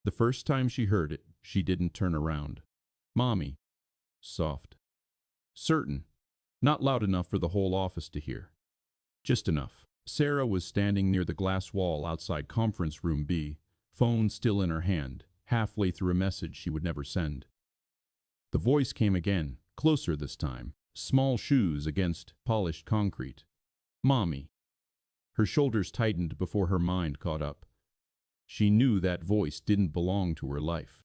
The first time she heard it, she didn't turn around. "Mommy." Soft. Certain. Not loud enough for the whole office to hear. Just enough. Sarah was standing near the glass wall outside conference room B, phone still in her hand, halfway through a message she would never send. The voice came again, closer this time, small shoes against polished concrete. "Mommy." Her shoulders tightened before her mind caught up. She knew that voice didn't belong to her life.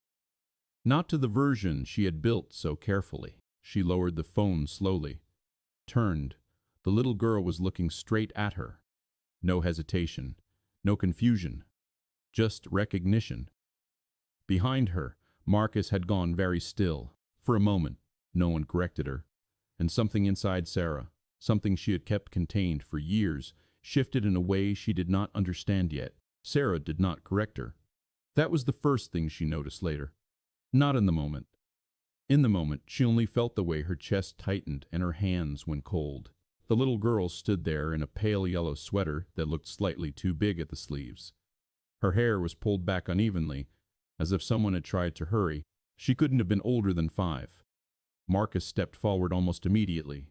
Not to the version she had built so carefully. She lowered the phone slowly. Turned. The little girl was looking straight at her. No hesitation. No confusion. Just recognition. Behind her, Marcus had gone very still. For a moment, no one corrected her. And something inside Sarah, something she had kept contained for years, shifted in a way she did not understand yet. Sarah did not correct her. That was the first thing she noticed later. Not in the moment. In the moment, she only felt the way her chest tightened and her hands went cold. The little girl stood there in a pale yellow sweater that looked slightly too big at the sleeves. Her hair was pulled back unevenly, as if someone had tried to hurry. She couldn't have been older than 5. Marcus stepped forward almost immediately.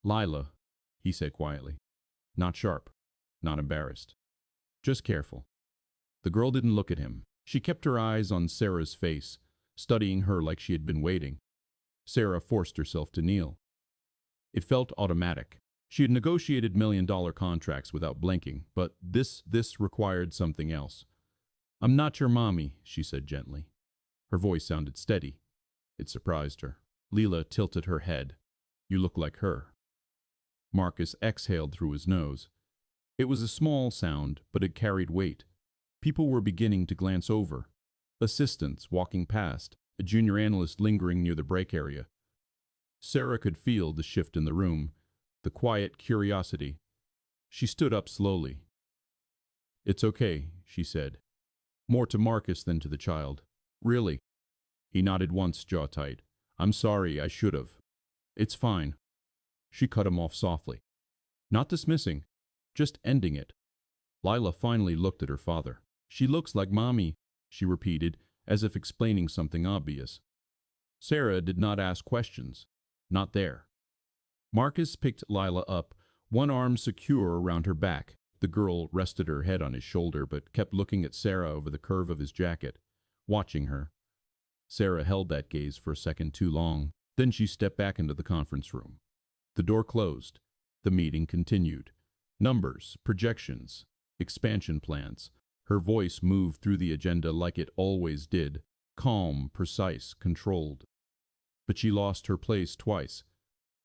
"Lila," he said quietly. Not sharp, not embarrassed. Just careful. The girl didn't look at him. She kept her eyes on Sarah's face, studying her like she had been waiting. Sarah forced herself to kneel. It felt automatic. She had negotiated million-dollar contracts without blinking, but this required something else. "I'm not your mommy," she said gently. Her voice sounded steady. It surprised her. Lila tilted her head. "You look like her." Marcus exhaled through his nose. It was a small sound, but it carried weight. People were beginning to glance over. Assistants walking past, a junior analyst lingering near the break area. Sarah could feel the shift in the room, the quiet curiosity. She stood up slowly. "It's okay," she said. More to Marcus than to the child. "Really?" He nodded once, jaw tight. "I'm sorry, I should have." "It's fine." She cut him off softly. Not dismissing, just ending it. Lila finally looked at her father. "She looks like Mommy," she repeated, as if explaining something obvious. Sarah did not ask questions. Not there. Marcus picked Lila up, one arm secure around her back. The girl rested her head on his shoulder but kept looking at Sarah over the curve of his jacket, watching her. Sarah held that gaze for a second too long. Then she stepped back into the conference room. The door closed. The meeting continued. Numbers, projections, expansion plans. Her voice moved through the agenda like it always did, calm, precise, controlled. But she lost her place twice.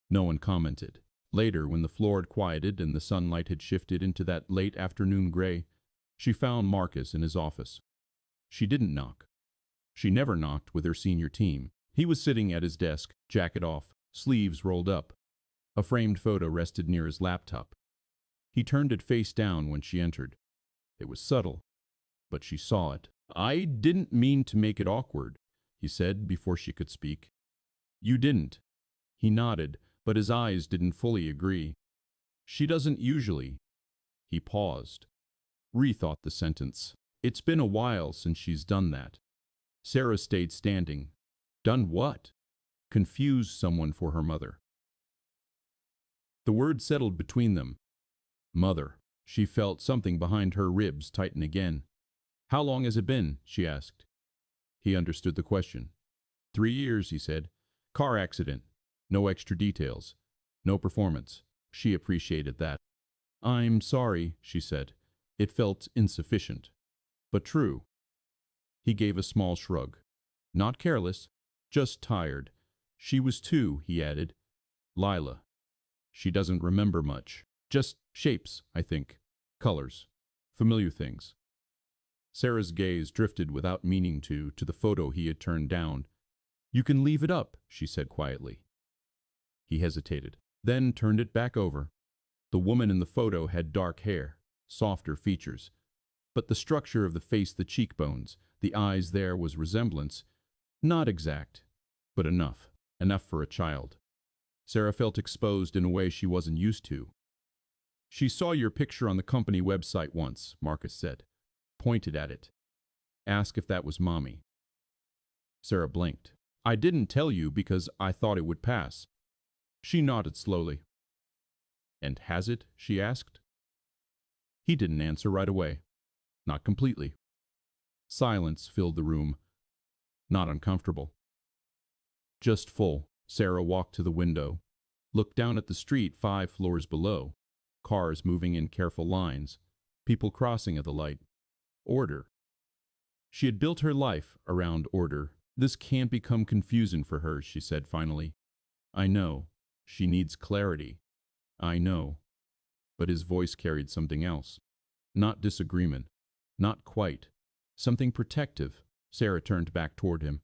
No one commented. Later, when the floor had quieted and the sunlight had shifted into that late afternoon gray, she found Marcus in his office. She didn't knock. She never knocked with her senior team. He was sitting at his desk, jacket off, sleeves rolled up. A framed photo rested near his laptop. He turned it face down when she entered. It was subtle, but she saw it. "I didn't mean to make it awkward," he said before she could speak. "You didn't." He nodded, but his eyes didn't fully agree. "She doesn't usually." He paused. Rethought the sentence. "It's been a while since she's done that." Sarah stayed standing. Done what? Confused someone for her mother. The word settled between them. Mother. She felt something behind her ribs tighten again. "How long has it been?" she asked. He understood the question. 3 years, he said. "Car accident. No extra details. No performance." She appreciated that. "I'm sorry," she said. It felt insufficient, but true. He gave a small shrug. Not careless, just tired. "She was 2, he added. "Lila. She doesn't remember much. Just shapes, I think. Colors. Familiar things." Sarah's gaze drifted without meaning to the photo he had turned down. "You can leave it up," she said quietly. He hesitated, then turned it back over. The woman in the photo had dark hair, softer features. But the structure of the face, the cheekbones, the eyes, there was resemblance. Not exact, but enough. Enough for a child. Sarah felt exposed in a way she wasn't used to. "She saw your picture on the company website once," Marcus said. Pointed at it. Ask if that was Mommy. Sarah blinked. I didn't tell you because I thought it would pass. She nodded slowly. And has it? She asked. He didn't answer right away. Not completely. Silence filled the room. Not uncomfortable. Just full. Sarah walked to the window, looked down at the street 5 floors below. Cars moving in careful lines. People crossing at the light. Order. She had built her life around order. This can't become confusing for her, she said finally. I know. She needs clarity. I know. But his voice carried something else. Not disagreement. Not quite. Something protective. Sarah turned back toward him.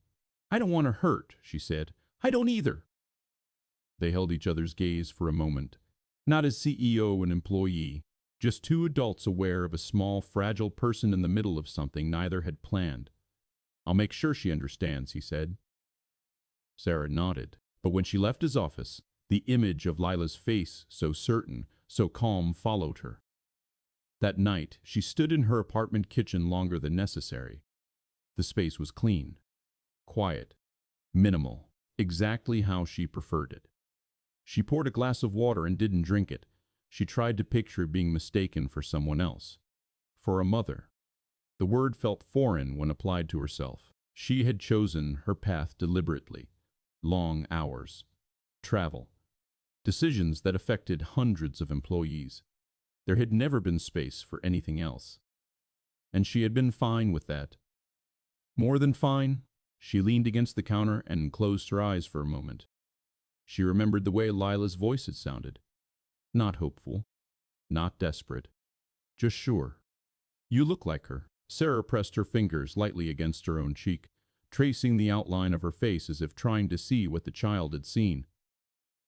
I don't want to hurt, she said. I don't either. They held each other's gaze for a moment. Not as CEO and employee, just 2 adults aware of a small, fragile person in the middle of something neither had planned. I'll make sure she understands, he said. Sarah nodded, but when she left his office, the image of Lila's face, so certain, so calm, followed her. That night, she stood in her apartment kitchen longer than necessary. The space was clean, quiet, minimal, exactly how she preferred it. She poured a glass of water and didn't drink it. She tried to picture being mistaken for someone else, for a mother. The word felt foreign when applied to herself. She had chosen her path deliberately. Long hours, travel, decisions that affected hundreds of employees. There had never been space for anything else. And she had been fine with that. More than fine. She leaned against the counter and closed her eyes for a moment. She remembered the way Lila's voice had sounded. Not hopeful, not desperate, just sure. You look like her. Sarah pressed her fingers lightly against her own cheek, tracing the outline of her face as if trying to see what the child had seen.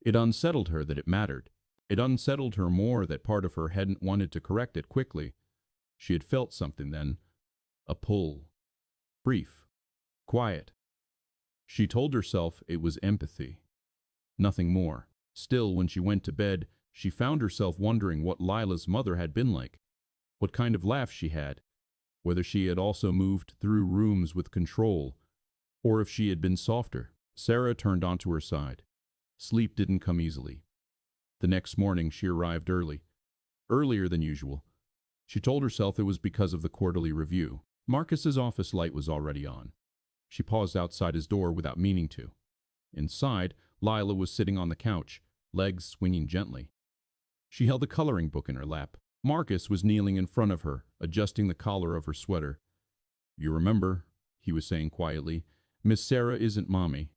It unsettled her that it mattered. It unsettled her more that part of her hadn't wanted to correct it quickly. She had felt something then. A pull. Brief. Quiet. She told herself it was empathy. Nothing more. Still, when she went to bed, she found herself wondering what Lila's mother had been like, what kind of laugh she had, whether she had also moved through rooms with control, or if she had been softer. Sarah turned onto her side. Sleep didn't come easily. The next morning she arrived early, earlier than usual. She told herself it was because of the quarterly review. Marcus's office light was already on. She paused outside his door without meaning to. Inside, Lila was sitting on the couch, legs swinging gently. She held a coloring book in her lap. Marcus was kneeling in front of her, adjusting the collar of her sweater. You remember, he was saying quietly, Miss Sarah isn't Mommy.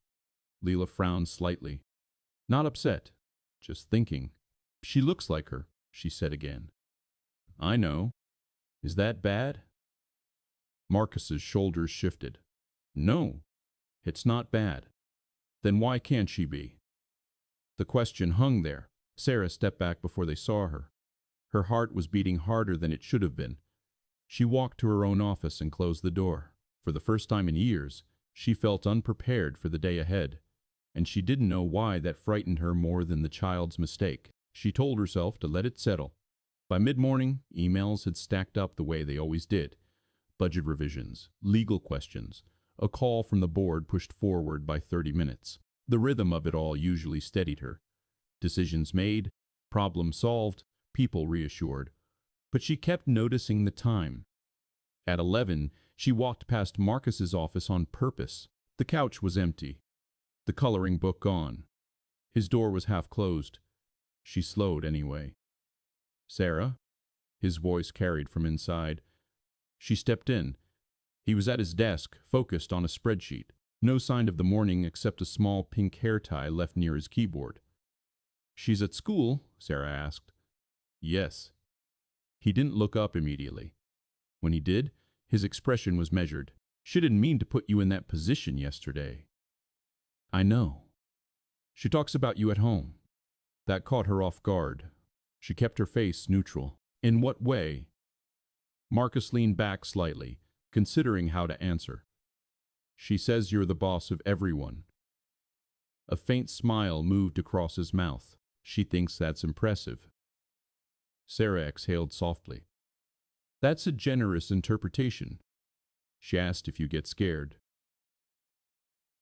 Lila frowned slightly. Not upset, just thinking. She looks like her, she said again. I know. Is that bad? Marcus's shoulders shifted. No, it's not bad. Then why can't she be? The question hung there. Sarah stepped back before they saw her. Her heart was beating harder than it should have been. She walked to her own office and closed the door. For the first time in years, she felt unprepared for the day ahead, and she didn't know why that frightened her more than the child's mistake. She told herself to let it settle. By mid-morning, emails had stacked up the way they always did. Budget revisions, legal questions, a call from the board pushed forward by 30 minutes. The rhythm of it all usually steadied her. Decisions made, problems solved, people reassured. But she kept noticing the time. At 11, she walked past Marcus's office on purpose. The couch was empty. The coloring book gone. His door was half closed. She slowed anyway. Sarah? His voice carried from inside. She stepped in. He was at his desk, focused on a spreadsheet. No sign of the morning except a small pink hair tie left near his keyboard. She's at school? Sarah asked. Yes. He didn't look up immediately. When he did, his expression was measured. She didn't mean to put you in that position yesterday. I know. She talks about you at home. That caught her off guard. She kept her face neutral. In what way? Marcus leaned back slightly, considering how to answer. She says you're the boss of everyone. A faint smile moved across his mouth. She thinks that's impressive. Sarah exhaled softly. That's a generous interpretation. She asked if you get scared.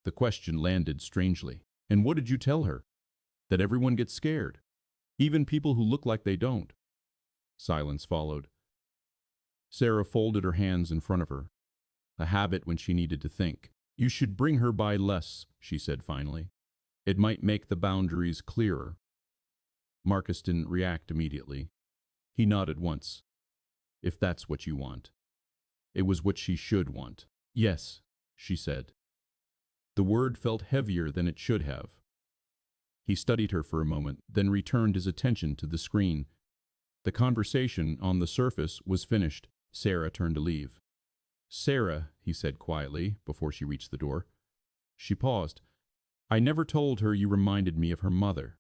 The question landed strangely. And what did you tell her? That everyone gets scared, even people who look like they don't. Silence followed. Sarah folded her hands in front of her, a habit when she needed to think. You should bring her by less, she said finally. It might make the boundaries clearer. Marcus didn't react immediately. He nodded once. If that's what you want. It was what she should want. Yes, she said. The word felt heavier than it should have. He studied her for a moment, then returned his attention to the screen. The conversation, on the surface, was finished. Sarah turned to leave. Sarah, he said quietly, before she reached the door. She paused. I never told her you reminded me of her mother.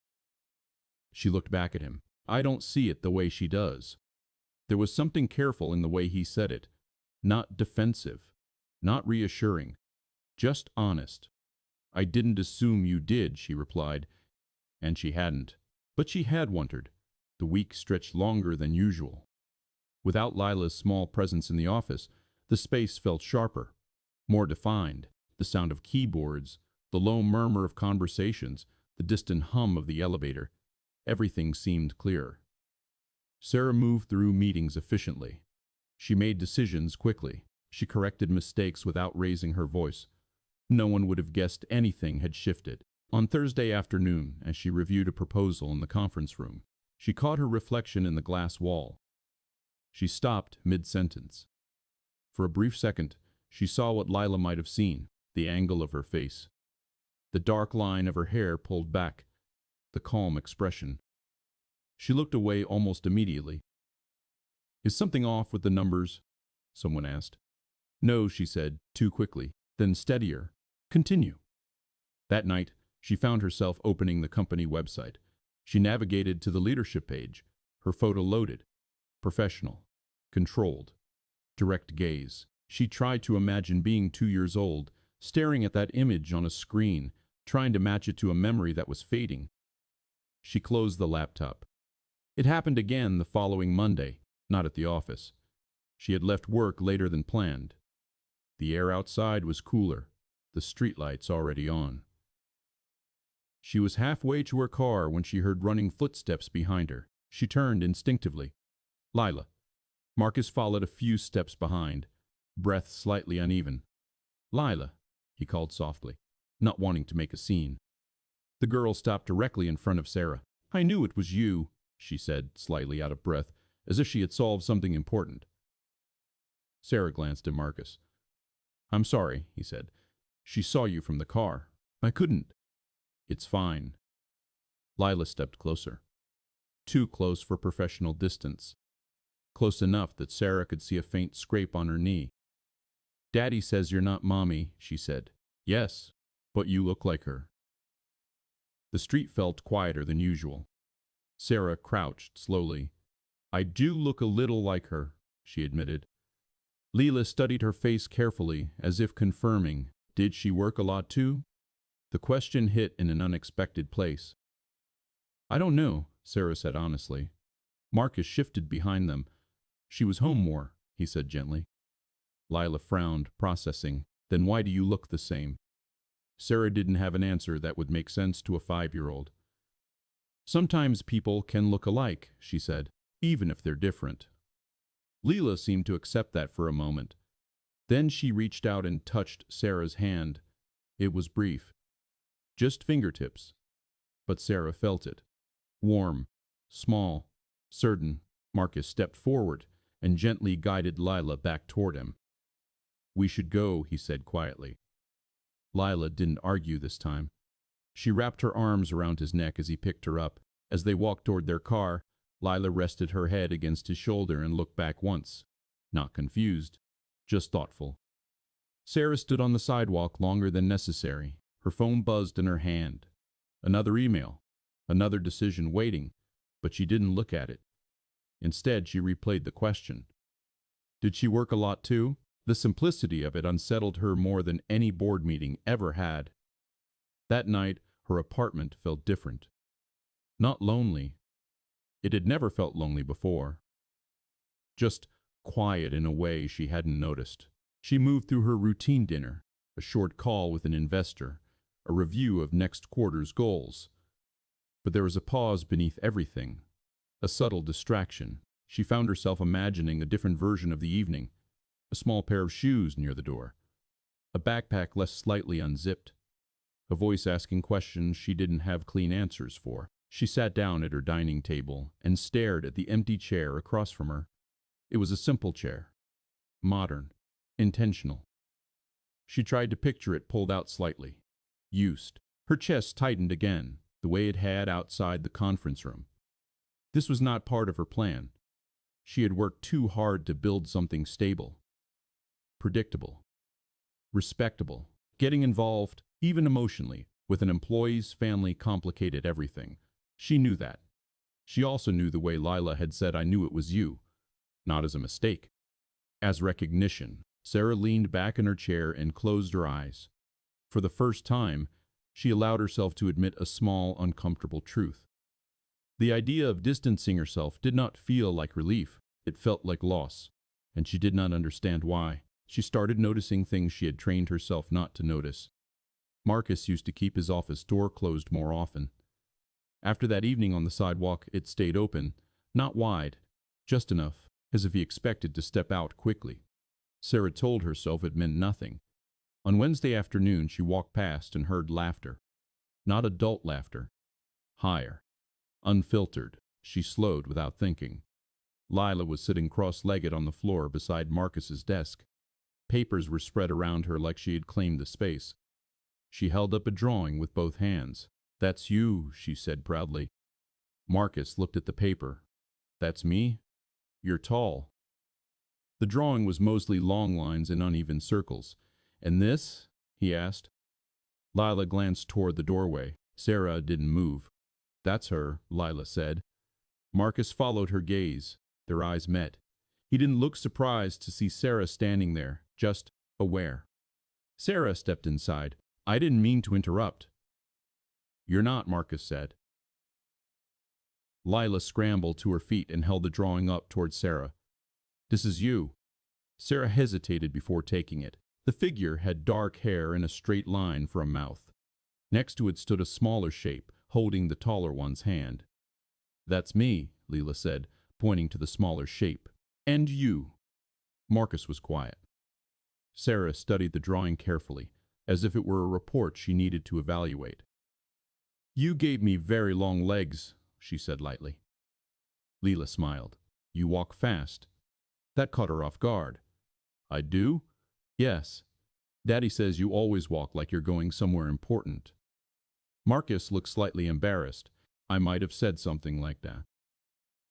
She looked back at him. I don't see it the way she does. There was something careful in the way he said it. Not defensive. Not reassuring. Just honest. I didn't assume you did, she replied. And she hadn't. But she had wondered. The week stretched longer than usual. Without Lila's small presence in the office, the space felt sharper, more defined. The sound of keyboards, the low murmur of conversations, the distant hum of the elevator. Everything seemed clearer. Sarah moved through meetings efficiently. She made decisions quickly. She corrected mistakes without raising her voice. No one would have guessed anything had shifted. On Thursday afternoon, as she reviewed a proposal in the conference room, she caught her reflection in the glass wall. She stopped mid-sentence. For a brief second, she saw what Lila might have seen, the angle of her face. The dark line of her hair pulled back, the calm expression. She looked away almost immediately. Is something off with the numbers? Someone asked. No, she said, too quickly, then steadier. Continue. That night, she found herself opening the company website. She navigated to the leadership page, her photo loaded. Professional. Controlled. Direct gaze. She tried to imagine being 2 years old, staring at that image on a screen, trying to match it to a memory that was fading. She closed the laptop. It happened again the following Monday, not at the office. She had left work later than planned. The air outside was cooler, the streetlights already on. She was halfway to her car when she heard running footsteps behind her. She turned instinctively. Lila. Marcus followed a few steps behind, breath slightly uneven. Lila, he called softly, not wanting to make a scene. The girl stopped directly in front of Sarah. I knew it was you, she said, slightly out of breath, as if she had solved something important. Sarah glanced at Marcus. I'm sorry, he said. She saw you from the car. I couldn't. It's fine. Lila stepped closer. Too close for professional distance. Close enough that Sarah could see a faint scrape on her knee. Daddy says you're not Mommy, she said. Yes, but you look like her. The street felt quieter than usual. Sarah crouched slowly. I do look a little like her, she admitted. Leela studied her face carefully, as if confirming, did she work a lot too? The question hit in an unexpected place. I don't know, Sarah said honestly. Marcus shifted behind them. She was home more, he said gently. Lila frowned, processing. Then why do you look the same? Sarah didn't have an answer that would make sense to a 5-year-old. Sometimes people can look alike, she said, even if they're different. Leela seemed to accept that for a moment. Then she reached out and touched Sarah's hand. It was brief. Just fingertips. But Sarah felt it. Warm, small, certain. Marcus stepped forward and gently guided Lila back toward him. We should go, he said quietly. Lila didn't argue this time. She wrapped her arms around his neck as he picked her up. As they walked toward their car, Lila rested her head against his shoulder and looked back once. Not confused, just thoughtful. Sarah stood on the sidewalk longer than necessary. Her phone buzzed in her hand. Another email, another decision waiting, but she didn't look at it. Instead, she replayed the question. Did she work a lot too? The simplicity of it unsettled her more than any board meeting ever had. That night, her apartment felt different. Not lonely. It had never felt lonely before. Just quiet in a way she hadn't noticed. She moved through her routine dinner, a short call with an investor, a review of next quarter's goals. But there was a pause beneath everything, a subtle distraction. She found herself imagining a different version of the evening, a small pair of shoes near the door, a backpack left slightly unzipped, a voice asking questions she didn't have clean answers for. She sat down at her dining table and stared at the empty chair across from her. It was a simple chair, modern, intentional. She tried to picture it pulled out slightly, used. Her chest tightened again, the way it had outside the conference room. This was not part of her plan. She had worked too hard to build something stable, predictable, respectable. Getting involved, even emotionally, with an employee's family complicated everything. She knew that. She also knew the way Lila had said, "I knew it was you," not as a mistake, as recognition. Sarah leaned back in her chair and closed her eyes. For the first time, she allowed herself to admit a small, uncomfortable truth. The idea of distancing herself did not feel like relief. It felt like loss, and she did not understand why. She started noticing things she had trained herself not to notice. Marcus used to keep his office door closed more often. After that evening on the sidewalk, it stayed open, not wide, just enough, as if he expected to step out quickly. Sarah told herself it meant nothing. On Wednesday afternoon, she walked past and heard laughter. Not adult laughter. Higher. Unfiltered. She slowed without thinking. Lila was sitting cross-legged on the floor beside Marcus's desk. Papers were spread around her like she had claimed the space. She held up a drawing with both hands. "That's you," she said proudly. Marcus looked at the paper. "That's me? You're tall." The drawing was mostly long lines and uneven circles. "And this?" he asked. Lila glanced toward the doorway. Sarah didn't move. "That's her," Lila said. Marcus followed her gaze. Their eyes met. He didn't look surprised to see Sarah standing there, just aware. Sarah stepped inside. "I didn't mean to interrupt." "You're not," Marcus said. Lila scrambled to her feet and held the drawing up toward Sarah. "This is you." Sarah hesitated before taking it. The figure had dark hair and a straight line for a mouth. Next to it stood a smaller shape, holding the taller one's hand. "That's me," Lila said, pointing to the smaller shape. "And you." Marcus was quiet. Sarah studied the drawing carefully, as if it were a report she needed to evaluate. "You gave me very long legs," she said lightly. Lila smiled. "You walk fast." That caught her off guard. "I do?" "Yes. Daddy says you always walk like you're going somewhere important." Marcus looked slightly embarrassed. "I might have said something like that."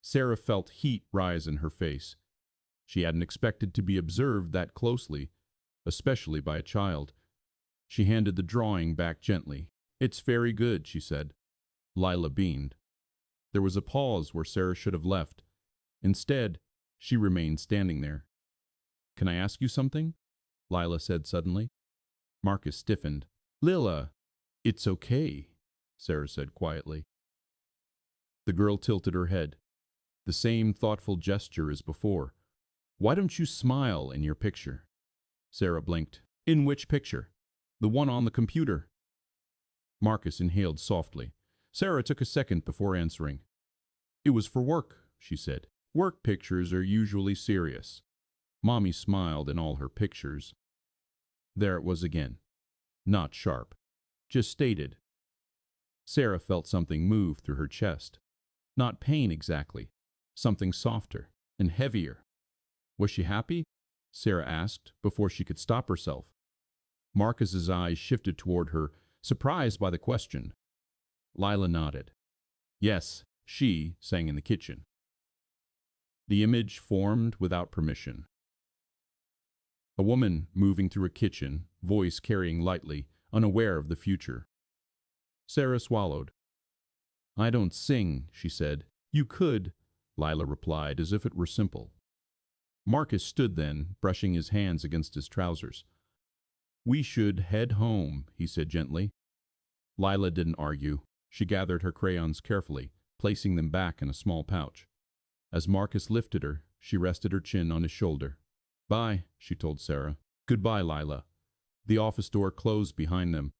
Sarah felt heat rise in her face. She hadn't expected to be observed that closely, especially by a child. She handed the drawing back gently. "It's very good," she said. Lila beamed. There was a pause where Sarah should have left. Instead, she remained standing there. "Can I ask you something?" Lila said suddenly. Marcus stiffened. "Lila!" "It's okay," Sarah said quietly. The girl tilted her head. The same thoughtful gesture as before. "Why don't you smile in your picture?" Sarah blinked. "In which picture?" "The one on the computer." Marcus inhaled softly. Sarah took a second before answering. "It was for work," she said. "Work pictures are usually serious." Mommy smiled in all her pictures. There it was again. Not sharp. Just stated. Sarah felt something move through her chest. Not pain exactly. Something softer and heavier. Was she happy? Sarah asked before she could stop herself. Marcus's eyes shifted toward her, surprised by the question. Lila nodded. Yes, she sang in the kitchen. The image formed without permission. A woman moving through a kitchen, voice carrying lightly, unaware of the future. Sarah swallowed. "I don't sing," she said. "You could," Lila replied, as if it were simple. Marcus stood then, brushing his hands against his trousers. "We should head home," he said gently. Lila didn't argue. She gathered her crayons carefully, placing them back in a small pouch. As Marcus lifted her, she rested her chin on his shoulder. "Bye," she told Sarah. Goodbye, Lila. The office door closed behind them.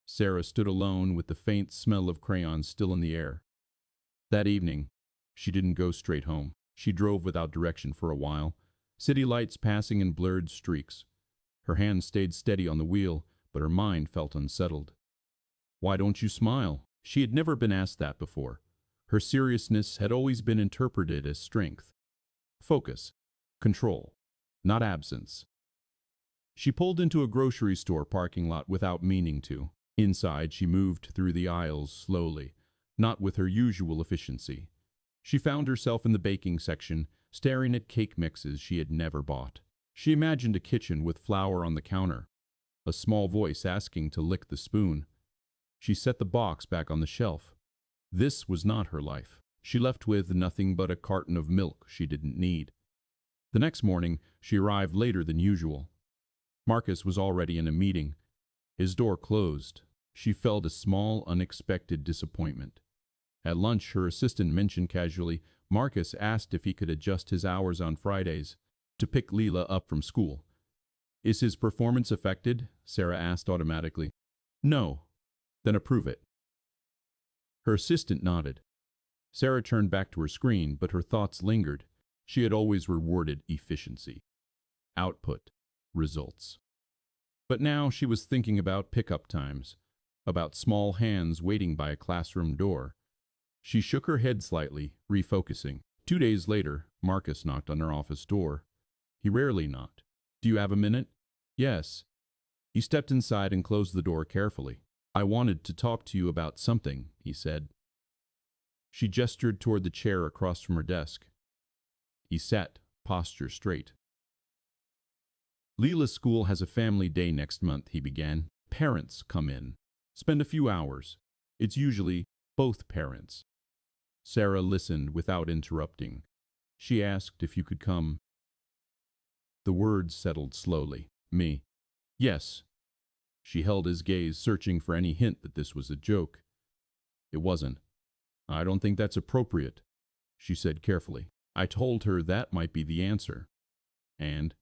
Sarah stood alone with the faint smell of crayons still in the air. That evening, she didn't go straight home. She drove without direction for a while, city lights passing in blurred streaks. Her hand stayed steady on the wheel, but her mind felt unsettled. Why don't you smile? She had never been asked that before. Her seriousness had always been interpreted as strength. Focus. Control. Not absence. She pulled into a grocery store parking lot without meaning to. Inside, she moved through the aisles slowly, not with her usual efficiency. She found herself in the baking section, staring at cake mixes she had never bought. She imagined a kitchen with flour on the counter, a small voice asking to lick the spoon. She set the box back on the shelf. This was not her life. She left with nothing but a carton of milk she didn't need. The next morning, she arrived later than usual. Marcus was already in a meeting. His door closed. She felt a small, unexpected disappointment. At lunch, her assistant mentioned casually, Marcus asked if he could adjust his hours on Fridays to pick Leela up from school. Is his performance affected? Sarah asked automatically. No. Then approve it. Her assistant nodded. Sarah turned back to her screen, but her thoughts lingered. She had always rewarded efficiency, output, results. But now she was thinking about pickup times, about small hands waiting by a classroom door. She shook her head slightly, refocusing. 2 days later, Marcus knocked on her office door. He rarely knocked. Do you have a minute? Yes. He stepped inside and closed the door carefully. I wanted to talk to you about something, he said. She gestured toward the chair across from her desk. He sat, posture straight. Leela's school has a family day next month, he began. Parents come in. Spend a few hours. It's usually both parents. Sarah listened without interrupting. She asked if you could come. The words settled slowly. Me. Yes. She held his gaze, searching for any hint that this was a joke. It wasn't. I don't think that's appropriate, she said carefully. I told her that might be the answer. And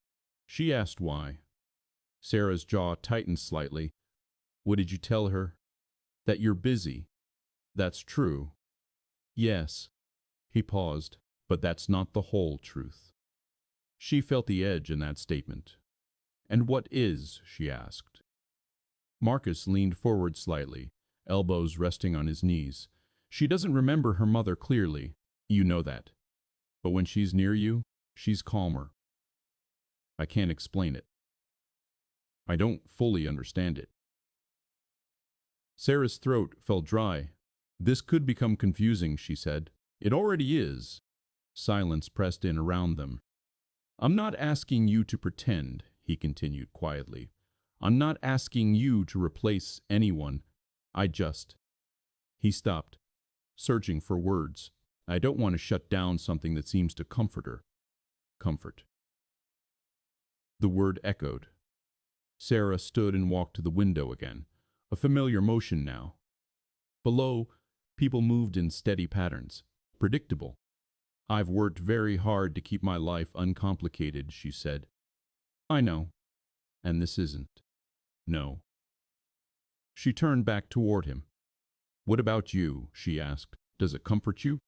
she asked why. Sarah's jaw tightened slightly. What did you tell her? That you're busy. That's true. Yes. He paused, but that's not the whole truth. She felt the edge in that statement. And what is? She asked. Marcus leaned forward slightly, elbows resting on his knees. She doesn't remember her mother clearly. You know that. But when she's near you, she's calmer. I can't explain it. I don't fully understand it. Sarah's throat felt dry. This could become confusing, she said. It already is. Silence pressed in around them. I'm not asking you to pretend, he continued quietly. I'm not asking you to replace anyone. He stopped, searching for words. I don't want to shut down something that seems to comfort her. Comfort. The word echoed. Sarah stood and walked to the window again, a familiar motion now. Below, people moved in steady patterns, predictable. I've worked very hard to keep my life uncomplicated, she said. I know. And this isn't. No. She turned back toward him. What about you? She asked. Does it comfort you?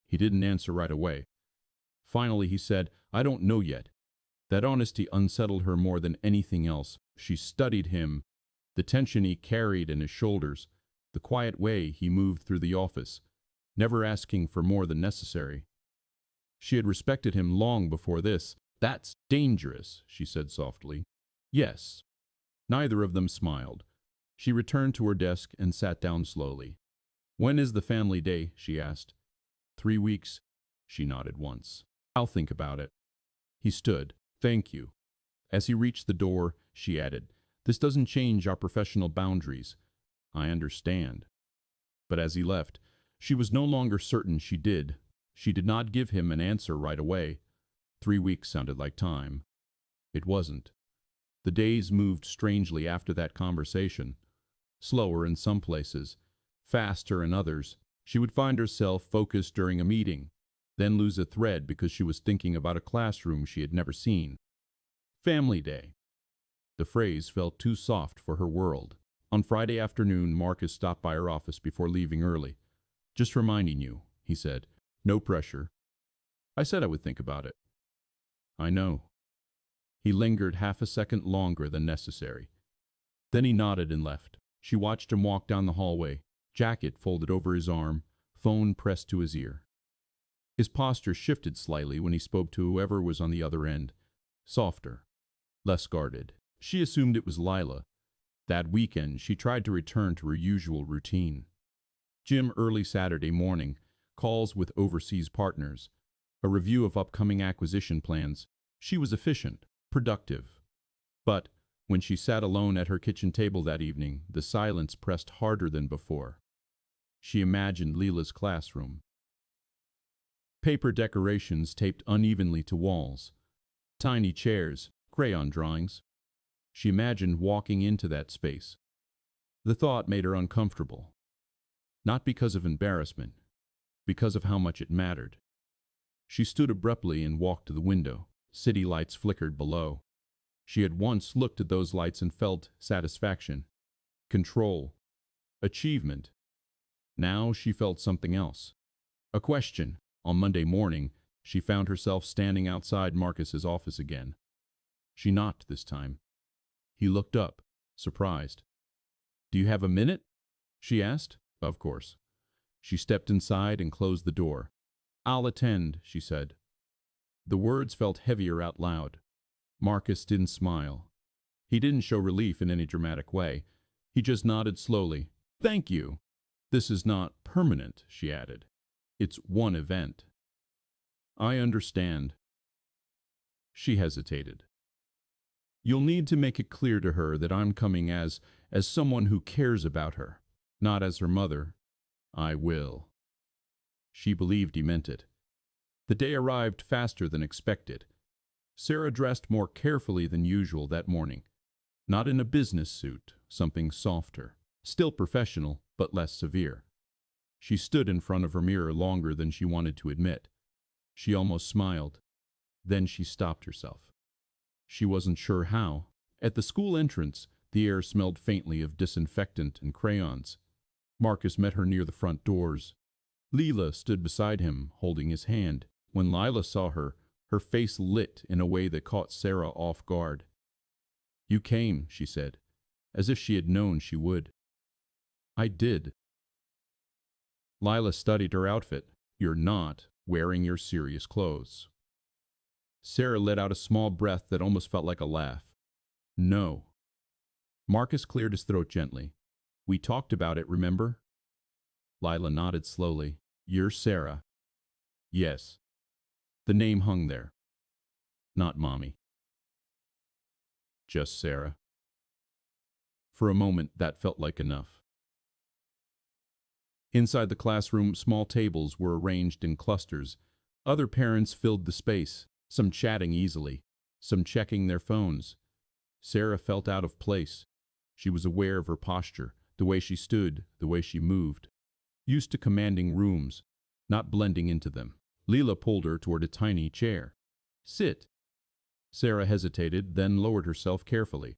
He didn't answer right away. Finally, he said, I don't know yet. That honesty unsettled her more than anything else. She studied him, the tension he carried in his shoulders, the quiet way he moved through the office, never asking for more than necessary. She had respected him long before this. That's dangerous, she said softly. Yes. Neither of them smiled. She returned to her desk and sat down slowly. When is the family day? She asked. 3 weeks. She nodded once. I'll think about it. He stood. Thank you. As he reached the door, she added, This doesn't change our professional boundaries. I understand. But as he left, she was no longer certain she did. She did not give him an answer right away. 3 weeks sounded like time. It wasn't. The days moved strangely after that conversation. Slower in some places, faster in others. She would find herself focused during a meeting, then lose a thread because she was thinking about a classroom she had never seen. Family day. The phrase felt too soft for her world. On Friday afternoon, Marcus stopped by her office before leaving early. "Just reminding you," he said. "No pressure. I said I would think about it." "I know." He lingered half a second longer than necessary. Then he nodded and left. She watched him walk down the hallway, jacket folded over his arm, phone pressed to his ear. His posture shifted slightly when he spoke to whoever was on the other end. Softer, less guarded. She assumed it was Lila. That weekend, she tried to return to her usual routine. Gym early Saturday morning, calls with overseas partners, a review of upcoming acquisition plans. She was efficient, productive. But when she sat alone at her kitchen table that evening, the silence pressed harder than before. She imagined Lila's classroom. Paper decorations taped unevenly to walls. Tiny chairs, crayon drawings. She imagined walking into that space. The thought made her uncomfortable. Not because of embarrassment, because of how much it mattered. She stood abruptly and walked to the window. City lights flickered below. She had once looked at those lights and felt satisfaction, control, achievement. Now she felt something else. A question. On Monday morning, she found herself standing outside Marcus's office again. She knocked this time. He looked up, surprised. "Do you have a minute?" she asked. "Of course." She stepped inside and closed the door. "I'll attend," she said. The words felt heavier out loud. Marcus didn't smile. He didn't show relief in any dramatic way. He just nodded slowly. "Thank you. This is not permanent," she added. "It's one event." "I understand." She hesitated. "You'll need to make it clear to her that I'm coming as someone who cares about her, not as her mother." "I will." She believed he meant it. The day arrived faster than expected. Sarah dressed more carefully than usual that morning. Not in a business suit, something softer. Still professional, but less severe. She stood in front of her mirror longer than she wanted to admit. She almost smiled. Then she stopped herself. She wasn't sure how. At the school entrance, the air smelled faintly of disinfectant and crayons. Marcus met her near the front doors. Lila stood beside him, holding his hand. When Lila saw her, her face lit in a way that caught Sarah off guard. "You came," she said, as if she had known she would. "I did." Lila studied her outfit. "You're not wearing your serious clothes." Sarah let out a small breath that almost felt like a laugh. "No." Marcus cleared his throat gently. "We talked about it, remember?" Lila nodded slowly. "You're Sarah." "Yes." The name hung there. "Not Mommy." "Just Sarah." For a moment, that felt like enough. Inside the classroom, small tables were arranged in clusters. Other parents filled the space, some chatting easily, some checking their phones. Sarah felt out of place. She was aware of her posture, the way she stood, the way she moved. Used to commanding rooms, not blending into them. Lila pulled her toward a tiny chair. "Sit." Sarah hesitated, then lowered herself carefully.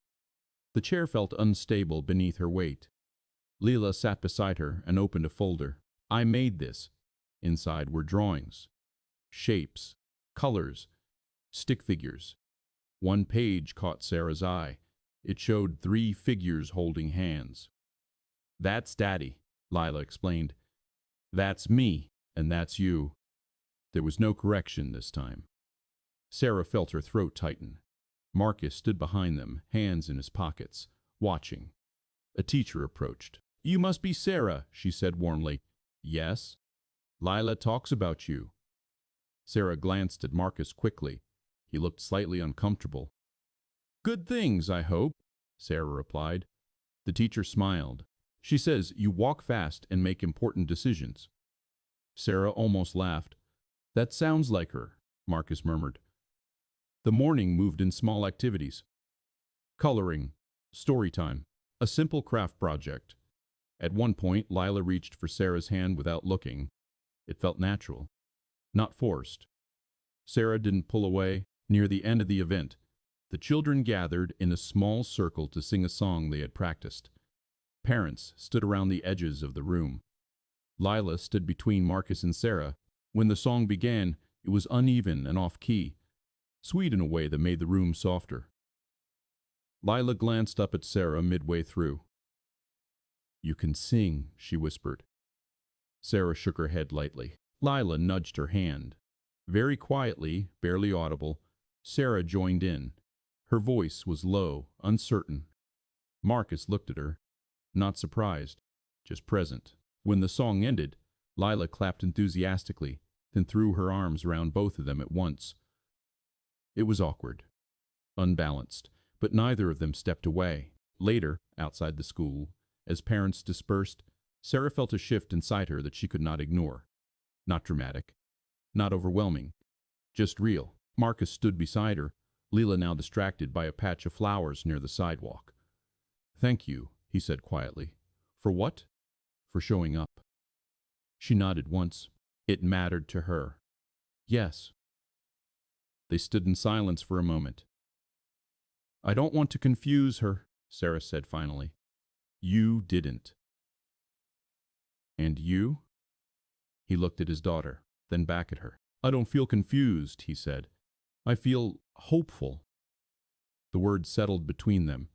The chair felt unstable beneath her weight. Lila sat beside her and opened a folder. "I made this." Inside were drawings, shapes, colors, stick figures. One page caught Sarah's eye. It showed 3 figures holding hands. "That's Daddy," Lila explained. "That's me, and that's you." There was no correction this time. Sarah felt her throat tighten. Marcus stood behind them, hands in his pockets, watching. A teacher approached. "You must be Sarah," she said warmly. "Yes." "Lila talks about you." Sarah glanced at Marcus quickly. He looked slightly uncomfortable. "Good things, I hope," Sarah replied. The teacher smiled. "She says you walk fast and make important decisions." Sarah almost laughed. "That sounds like her," Marcus murmured. The morning moved in small activities. Coloring, story time, a simple craft project. At one point, Lila reached for Sarah's hand without looking. It felt natural, not forced. Sarah didn't pull away. Near the end of the event, The children gathered in a small circle to sing a song they had practiced. Parents stood around the edges of the room. Lila stood between Marcus and Sarah. When the song began, it was uneven and off-key, sweet in a way that made the room softer. Lila glanced up at Sarah midway through. "You can sing," she whispered. Sarah shook her head lightly. Lila nudged her hand. Very quietly, barely audible, Sarah joined in. Her voice was low, uncertain. Marcus looked at her, not surprised, just present. When the song ended, Lila clapped enthusiastically, then threw her arms around both of them at once. It was awkward, unbalanced, but neither of them stepped away. Later, outside the school, as parents dispersed, Sarah felt a shift inside her that she could not ignore. Not dramatic, not overwhelming, just real. Marcus stood beside her, Lila now distracted by a patch of flowers near the sidewalk. "Thank you," he said quietly. "For what?" "For showing up." She nodded once. It mattered to her. "Yes." They stood in silence for a moment. "I don't want to confuse her," Sarah said finally. "You didn't." "And you?" He looked at his daughter, then back at her. "I don't feel confused," he said. "I feel hopeful." The words settled between them.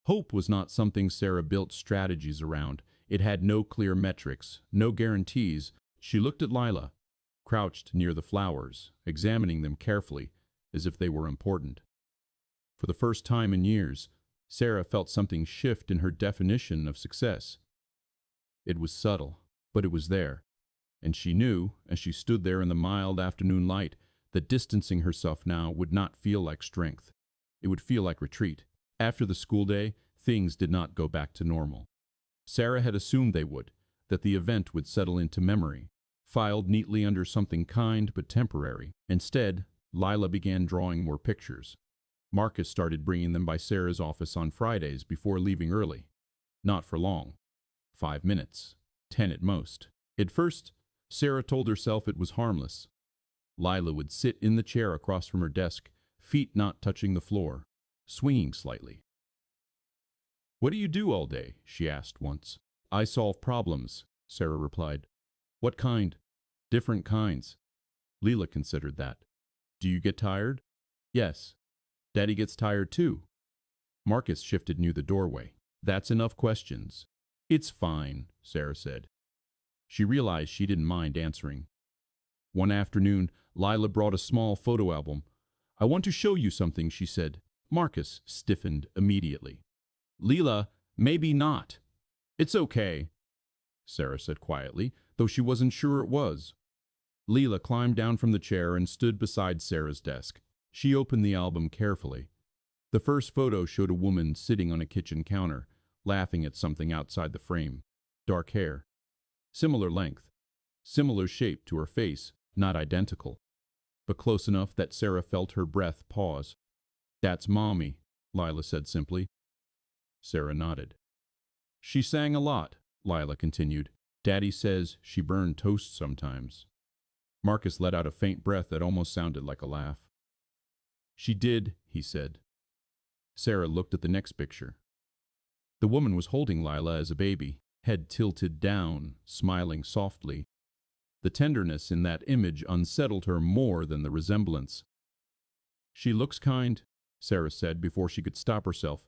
Hope was not something Sarah built strategies around. It had no clear metrics, no guarantees. She looked at Lila, crouched near the flowers, examining them carefully, as if they were important. For the first time in years, Sarah felt something shift in her definition of success. It was subtle, but it was there. And she knew, as she stood there in the mild afternoon light, that distancing herself now would not feel like strength. It would feel like retreat. After the school day, things did not go back to normal. Sarah had assumed they would, that the event would settle into memory, filed neatly under something kind but temporary. Instead, Lila began drawing more pictures. Marcus started bringing them by Sarah's office on Fridays before leaving early. Not for long. 5 minutes. 10 at most. At first, Sarah told herself it was harmless. Lila would sit in the chair across from her desk, feet not touching the floor, swinging slightly. "What do you do all day?" she asked once. "I solve problems," Sarah replied. "What kind?" "Different kinds." Lila considered that. "Do you get tired?" "Yes." "Daddy gets tired too." Marcus shifted near the doorway. "That's enough questions." "It's fine," Sarah said. She realized she didn't mind answering. One afternoon, Lila brought a small photo album. "I want to show you something," she said. Marcus stiffened immediately. "Lila, maybe not." "It's okay," Sarah said quietly, though she wasn't sure it was. Lila climbed down from the chair and stood beside Sarah's desk. She opened the album carefully. The first photo showed a woman sitting on a kitchen counter, laughing at something outside the frame. Dark hair. Similar length. Similar shape to her face, not identical, but close enough that Sarah felt her breath pause. "That's Mommy," Lila said simply. Sarah nodded. "She sang a lot," Lila continued. "Daddy says she burned toast sometimes." Marcus let out a faint breath that almost sounded like a laugh. "She did," he said. Sarah looked at the next picture. The woman was holding Lila as a baby, head tilted down, smiling softly. The tenderness in that image unsettled her more than the resemblance. "She looks kind," Sarah said before she could stop herself.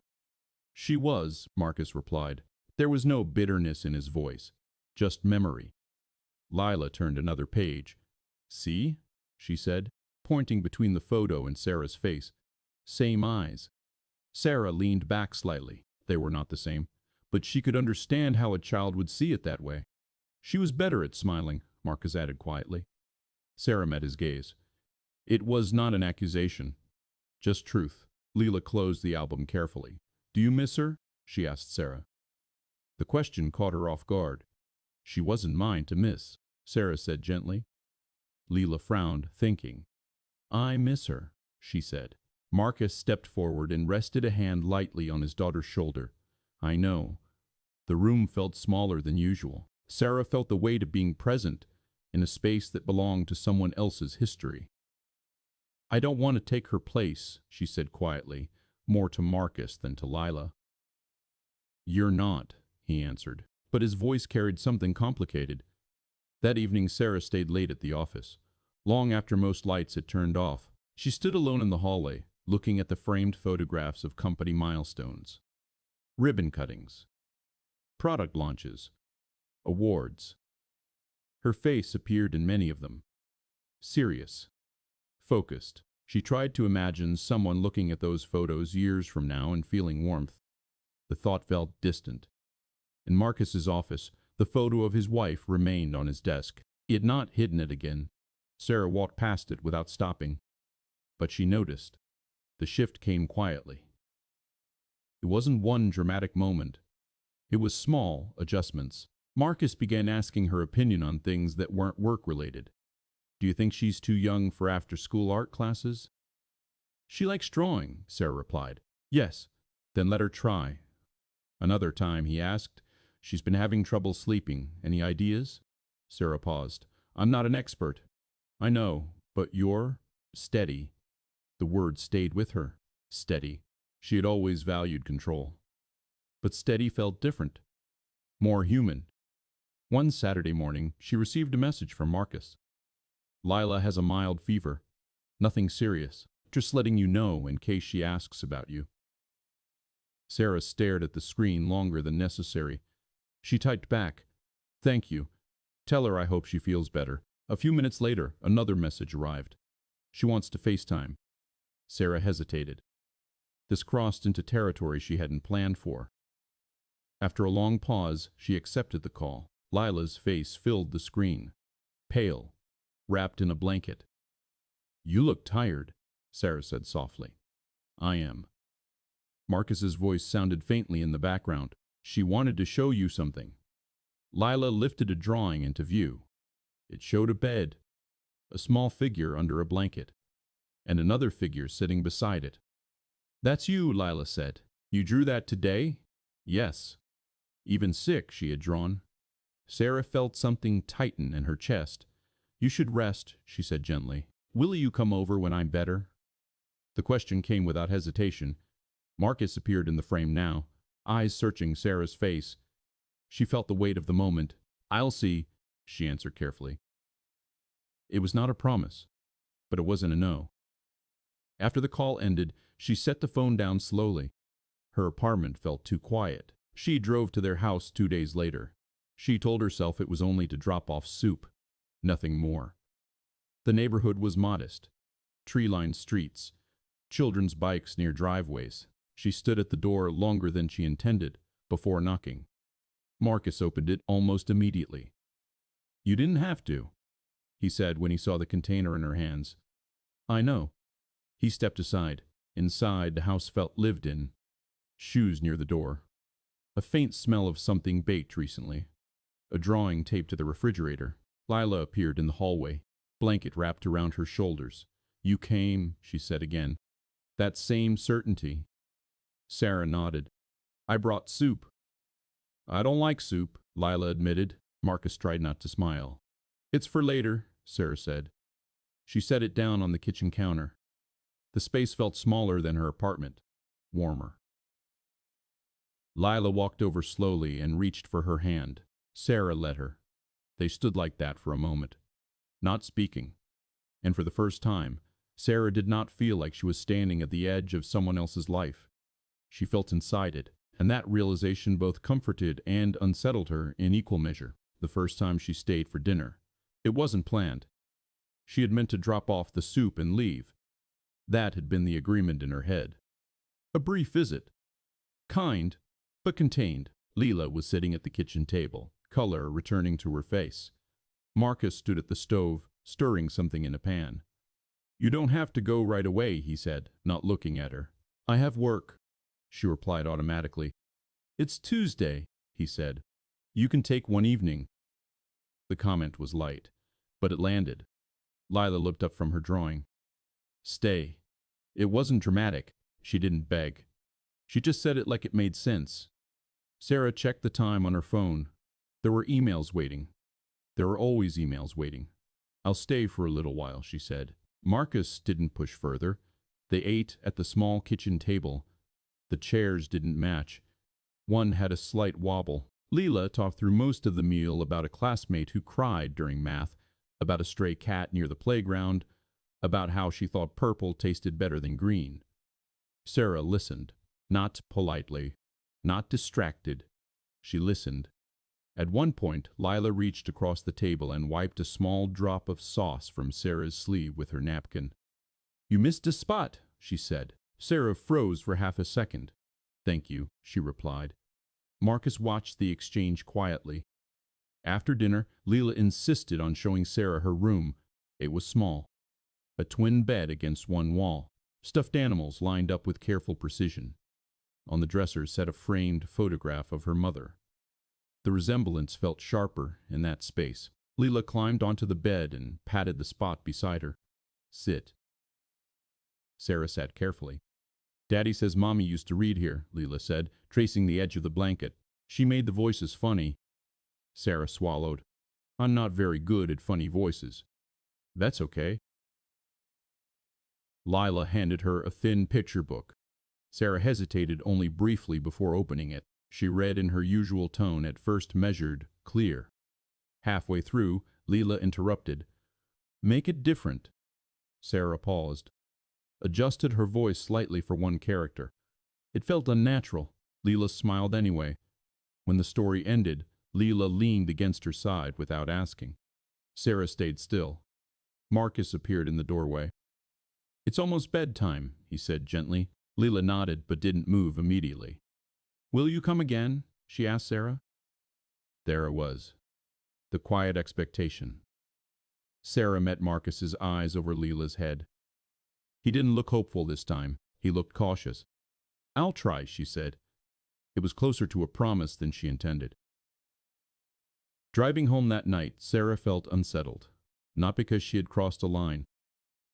"She was," Marcus replied. There was no bitterness in his voice, just memory. Lila turned another page. "See?" she said, pointing between the photo and Sarah's face. "Same eyes." Sarah leaned back slightly. They were not the same, but she could understand how a child would see it that way. "She was better at smiling," Marcus added quietly. Sarah met his gaze. It was not an accusation, just truth. Lila closed the album carefully. "Do you miss her?" she asked Sarah. The question caught her off guard. "She wasn't mine to miss," Sarah said gently. Lila frowned, thinking. "I miss her," she said. Marcus stepped forward and rested a hand lightly on his daughter's shoulder. "I know." The room felt smaller than usual. Sarah felt the weight of being present in a space that belonged to someone else's history. I don't want to take her place, she said quietly, more to Marcus than to Lila. You're not, he answered, but his voice carried something complicated. That evening Sarah stayed late at the office. Long after most lights had turned off, she stood alone in the hallway, looking at the framed photographs of company milestones. Ribbon cuttings. Product launches. Awards. Her face appeared in many of them. Serious. Focused. She tried to imagine someone looking at those photos years from now and feeling warmth. The thought felt distant. In Marcus's office, the photo of his wife remained on his desk. He had not hidden it again. Sarah walked past it without stopping. But she noticed. The shift came quietly. It wasn't one dramatic moment. It was small adjustments. Marcus began asking her opinion on things that weren't work-related. Do you think she's too young for after-school art classes? She likes drawing, Sarah replied. Yes, then let her try. Another time he asked, she's been having trouble sleeping. Any ideas? Sarah paused. I'm not an expert. I know, but you're steady. The word stayed with her. Steady. She had always valued control. But steady felt different. More human. One Saturday morning, she received a message from Marcus. Lila has a mild fever. Nothing serious. Just letting you know in case she asks about you. Sarah stared at the screen longer than necessary. She typed back, Thank you. Tell her I hope she feels better. A few minutes later, another message arrived. She wants to FaceTime. Sarah hesitated. This crossed into territory she hadn't planned for. After a long pause, she accepted the call. Lila's face filled the screen. Pale. Wrapped in a blanket. You look tired, Sarah said softly. I am. Marcus's voice sounded faintly in the background. She wanted to show you something. Lila lifted a drawing into view. It showed a bed, a small figure under a blanket, and another figure sitting beside it. That's you, Lila said. You drew that today? Yes. Even sick, she had drawn. Sarah felt something tighten in her chest. You should rest, she said gently. Will you come over when I'm better? The question came without hesitation. Marcus appeared in the frame now, eyes searching Sarah's face. She felt the weight of the moment. I'll see, she answered carefully. It was not a promise, but it wasn't a no. After the call ended, she set the phone down slowly. Her apartment felt too quiet. She drove to their house 2 days later. She told herself it was only to drop off soup. Nothing more. The neighborhood was modest. Tree-lined streets. Children's bikes near driveways. She stood at the door longer than she intended, before knocking. Marcus opened it almost immediately. You didn't have to, he said when he saw the container in her hands. I know. He stepped aside. Inside, the house felt lived in. Shoes near the door. A faint smell of something baked recently. A drawing taped to the refrigerator. Lila appeared in the hallway, blanket wrapped around her shoulders. You came, she said again. That same certainty. Sarah nodded. I brought soup. I don't like soup, Lila admitted. Marcus tried not to smile. It's for later, Sarah said. She set it down on the kitchen counter. The space felt smaller than her apartment, warmer. Lila walked over slowly and reached for her hand. Sarah let her. They stood like that for a moment, not speaking. And for the first time, Sarah did not feel like she was standing at the edge of someone else's life. She felt inside it, and that realization both comforted and unsettled her in equal measure. The first time she stayed for dinner. It wasn't planned. She had meant to drop off the soup and leave. That had been the agreement in her head. A brief visit. Kind, but contained. Lila was sitting at the kitchen table, color returning to her face. Marcus stood at the stove, stirring something in a pan. You don't have to go right away, he said, not looking at her. I have work, she replied automatically. It's Tuesday, he said. You can take one evening. The comment was light, but it landed. Lila looked up from her drawing. Stay. It wasn't dramatic. She didn't beg. She just said it like it made sense. Sarah checked the time on her phone. There were emails waiting. There were always emails waiting. I'll stay for a little while, she said. Marcus didn't push further. They ate at the small kitchen table. The chairs didn't match. One had a slight wobble. Leela talked through most of the meal about a classmate who cried during math, about a stray cat near the playground, about how she thought purple tasted better than green. Sarah listened, not politely, not distracted. She listened. At one point, Lila reached across the table and wiped a small drop of sauce from Sarah's sleeve with her napkin. "You missed a spot," she said. Sarah froze for half a second. "Thank you," she replied. Marcus watched the exchange quietly. After dinner, Leela insisted on showing Sarah her room. It was small. A twin bed against one wall. Stuffed animals lined up with careful precision. On the dresser sat a framed photograph of her mother. The resemblance felt sharper in that space. Leela climbed onto the bed and patted the spot beside her. "Sit." Sarah sat carefully. "Daddy says Mommy used to read here," Leela said, tracing the edge of the blanket. "She made the voices funny." Sarah swallowed. "I'm not very good at funny voices." "That's okay." Lila handed her a thin picture book. Sarah hesitated only briefly before opening it. She read in her usual tone, at first measured, clear. Halfway through, Leela interrupted. "Make it different." Sarah paused, adjusted her voice slightly for one character. It felt unnatural. Leela smiled anyway. When the story ended, Leela leaned against her side without asking. Sarah stayed still. Marcus appeared in the doorway. "It's almost bedtime," he said gently. Leela nodded but didn't move immediately. "Will you come again?" she asked Sarah. There it was. The quiet expectation. Sarah met Marcus's eyes over Leela's head. He didn't look hopeful this time. He looked cautious. "I'll try," she said. It was closer to a promise than she intended. Driving home that night, Sarah felt unsettled. Not because she had crossed a line.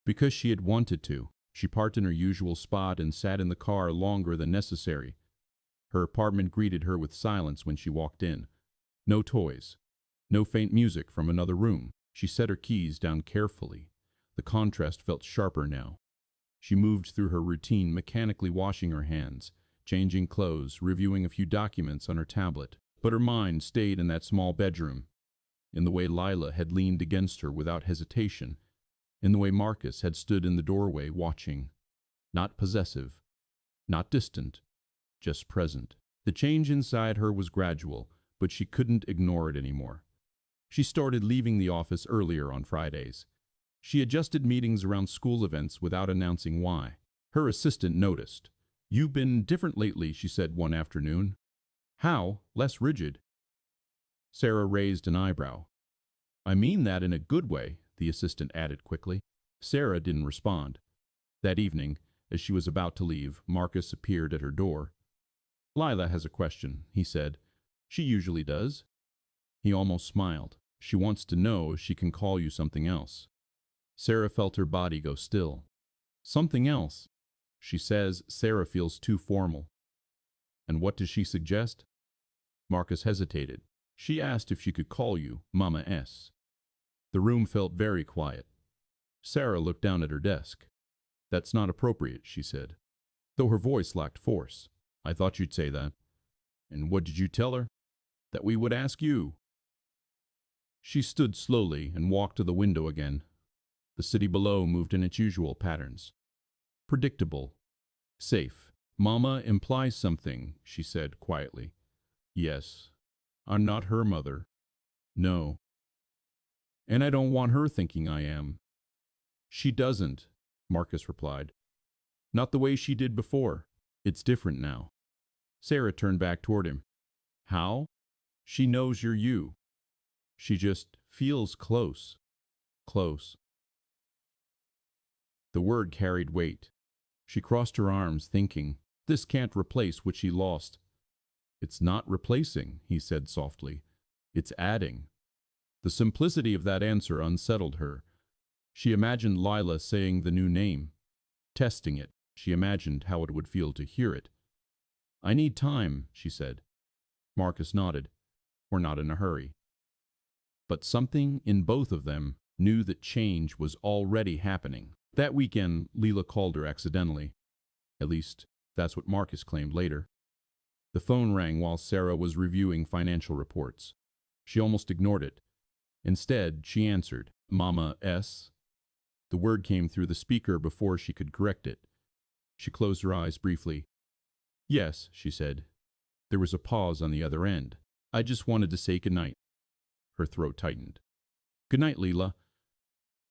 Because she had wanted to. She parked in her usual spot and sat in the car longer than necessary. Her apartment greeted her with silence when she walked in. No toys. No faint music from another room. She set her keys down carefully. The contrast felt sharper now. She moved through her routine, mechanically washing her hands, changing clothes, reviewing a few documents on her tablet. But her mind stayed in that small bedroom, in the way Lila had leaned against her without hesitation, in the way Marcus had stood in the doorway watching. Not possessive, not distant, just present. The change inside her was gradual, but she couldn't ignore it anymore. She started leaving the office earlier on Fridays. She adjusted meetings around school events without announcing why. Her assistant noticed. "You've been different lately," she said one afternoon. "How? Less rigid." Sarah raised an eyebrow. "I mean that in a good way," the assistant added quickly. Sarah didn't respond. That evening, as she was about to leave, Marcus appeared at her door. "Lila has a question," he said. "She usually does." He almost smiled. "She wants to know if she can call you something else." Sarah felt her body go still. "Something else?" She says Sarah feels too formal. "And what does she suggest?" Marcus hesitated. "She asked if she could call you Mama S." The room felt very quiet. Sarah looked down at her desk. "That's not appropriate," she said, though her voice lacked force. "I thought you'd say that." "And what did you tell her?" "That we would ask you." She stood slowly and walked to the window again. The city below moved in its usual patterns. Predictable. Safe. "Mama implies something," she said quietly. "Yes. I'm not her mother." "No. And I don't want her thinking I am." "She doesn't," Marcus replied. "Not the way she did before. It's different now." Sarah turned back toward him. "How?" "She knows you're you. She just feels close." Close. The word carried weight. She crossed her arms, thinking, "This can't replace what she lost." "It's not replacing," he said softly. "It's adding." The simplicity of that answer unsettled her. She imagined Lila saying the new name, testing it. She imagined how it would feel to hear it. "I need time," she said. Marcus nodded. "We're not in a hurry." But something in both of them knew that change was already happening. That weekend, Leela called her accidentally. At least, that's what Marcus claimed later. The phone rang while Sarah was reviewing financial reports. She almost ignored it. Instead, she answered, "Mama S." The word came through the speaker before she could correct it. She closed her eyes briefly. "Yes," she said. There was a pause on the other end. "I just wanted to say goodnight." Her throat tightened. "Good night, Leela."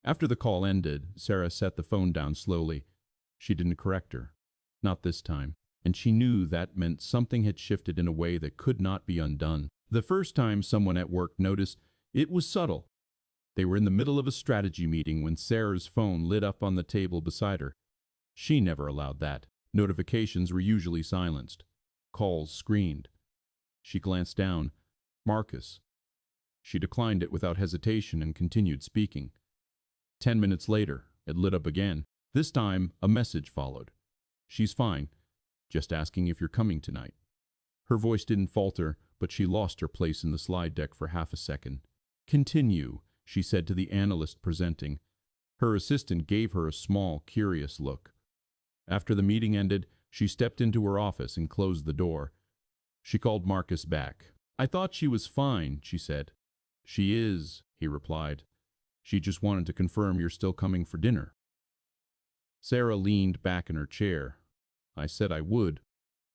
After the call ended, Sarah set the phone down slowly. She didn't correct her. Not this time. And she knew that meant something had shifted in a way that could not be undone. The first time someone at work noticed, it was subtle. They were in the middle of a strategy meeting when Sarah's phone lit up on the table beside her. She never allowed that. Notifications were usually silenced. Calls screened. She glanced down. Marcus. She declined it without hesitation and continued speaking. 10 minutes later, it lit up again. This time, a message followed. "She's fine. Just asking if you're coming tonight." Her voice didn't falter, but she lost her place in the slide deck for half a second. "Continue," she said to the analyst presenting. Her assistant gave her a small, curious look. After the meeting ended, she stepped into her office and closed the door. She called Marcus back. "I thought she was fine," she said. "She is," he replied. "She just wanted to confirm you're still coming for dinner." Sarah leaned back in her chair. "I said I would."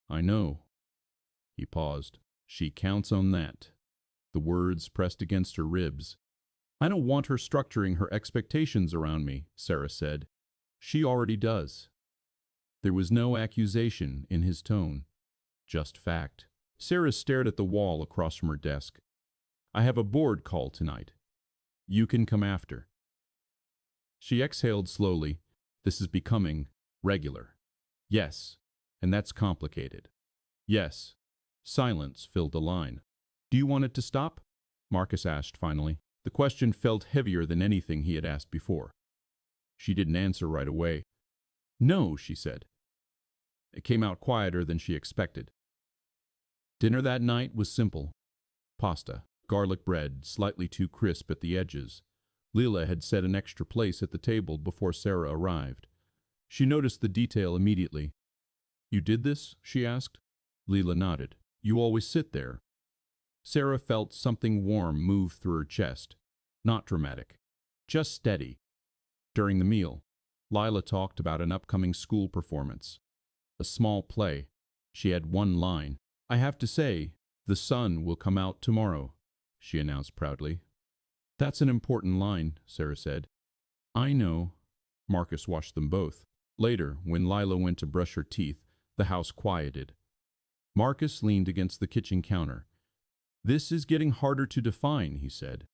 "I know." He paused. "She counts on that." The words pressed against her ribs. "I don't want her structuring her expectations around me," Sarah said. "She already does." There was no accusation in his tone, just fact. Sarah stared at the wall across from her desk. "I have a board call tonight. You can come after." She exhaled slowly. "This is becoming regular." "Yes, and that's complicated." "Yes." Silence filled the line. "Do you want it to stop?" Marcus asked finally. The question felt heavier than anything he had asked before. She didn't answer right away. "No," she said. It came out quieter than she expected. Dinner that night was simple. Pasta, garlic bread, slightly too crisp at the edges. Leela had set an extra place at the table before Sarah arrived. She noticed the detail immediately. "You did this?" she asked. Leela nodded. "You always sit there." Sarah felt something warm move through her chest. Not dramatic, just steady. During the meal, Lila talked about an upcoming school performance. A small play. She had one line. "I have to say, the sun will come out tomorrow," she announced proudly. "That's an important line," Sarah said. "I know." Marcus watched them both. Later, when Lila went to brush her teeth, the house quieted. Marcus leaned against the kitchen counter. "This is getting harder to define," he said.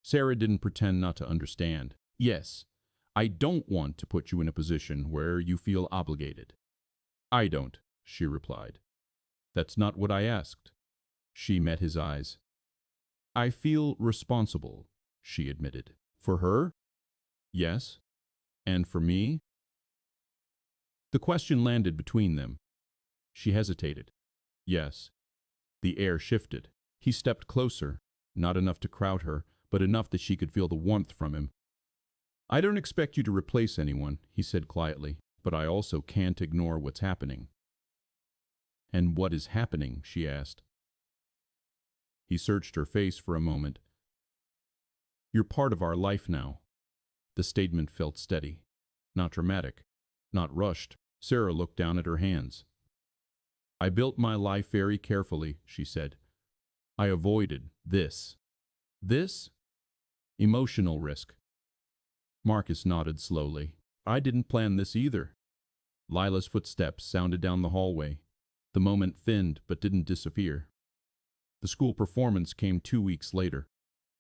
Sarah didn't pretend not to understand. "Yes, I don't want to put you in a position where you feel obligated." "I don't," she replied. "That's not what I asked." She met his eyes. "I feel responsible," she admitted. "For her?" "Yes." "And for me?" The question landed between them. She hesitated. "Yes." The air shifted. He stepped closer, not enough to crowd her, but enough that she could feel the warmth from him. "I don't expect you to replace anyone," he said quietly, "but I also can't ignore what's happening." "And what is happening?" she asked. He searched her face for a moment. "You're part of our life now." The statement felt steady, not dramatic, not rushed. Sarah looked down at her hands. "I built my life very carefully," she said. "I avoided this." "This?" "Emotional risk." Marcus nodded slowly. "I didn't plan this either." Lila's footsteps sounded down the hallway. The moment thinned but didn't disappear. The school performance came 2 weeks later.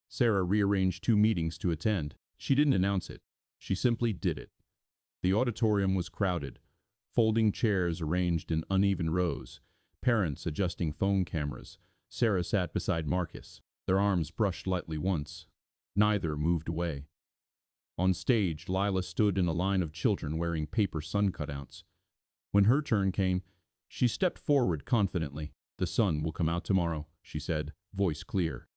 Sarah rearranged 2 meetings to attend. She didn't announce it. She simply did it. The auditorium was crowded, folding chairs arranged in uneven rows, parents adjusting phone cameras. Sarah sat beside Marcus. Their arms brushed lightly once. Neither moved away. On stage, Lila stood in a line of children wearing paper sun cutouts. When her turn came, she stepped forward confidently. "The sun will come out tomorrow," she said, voice clear.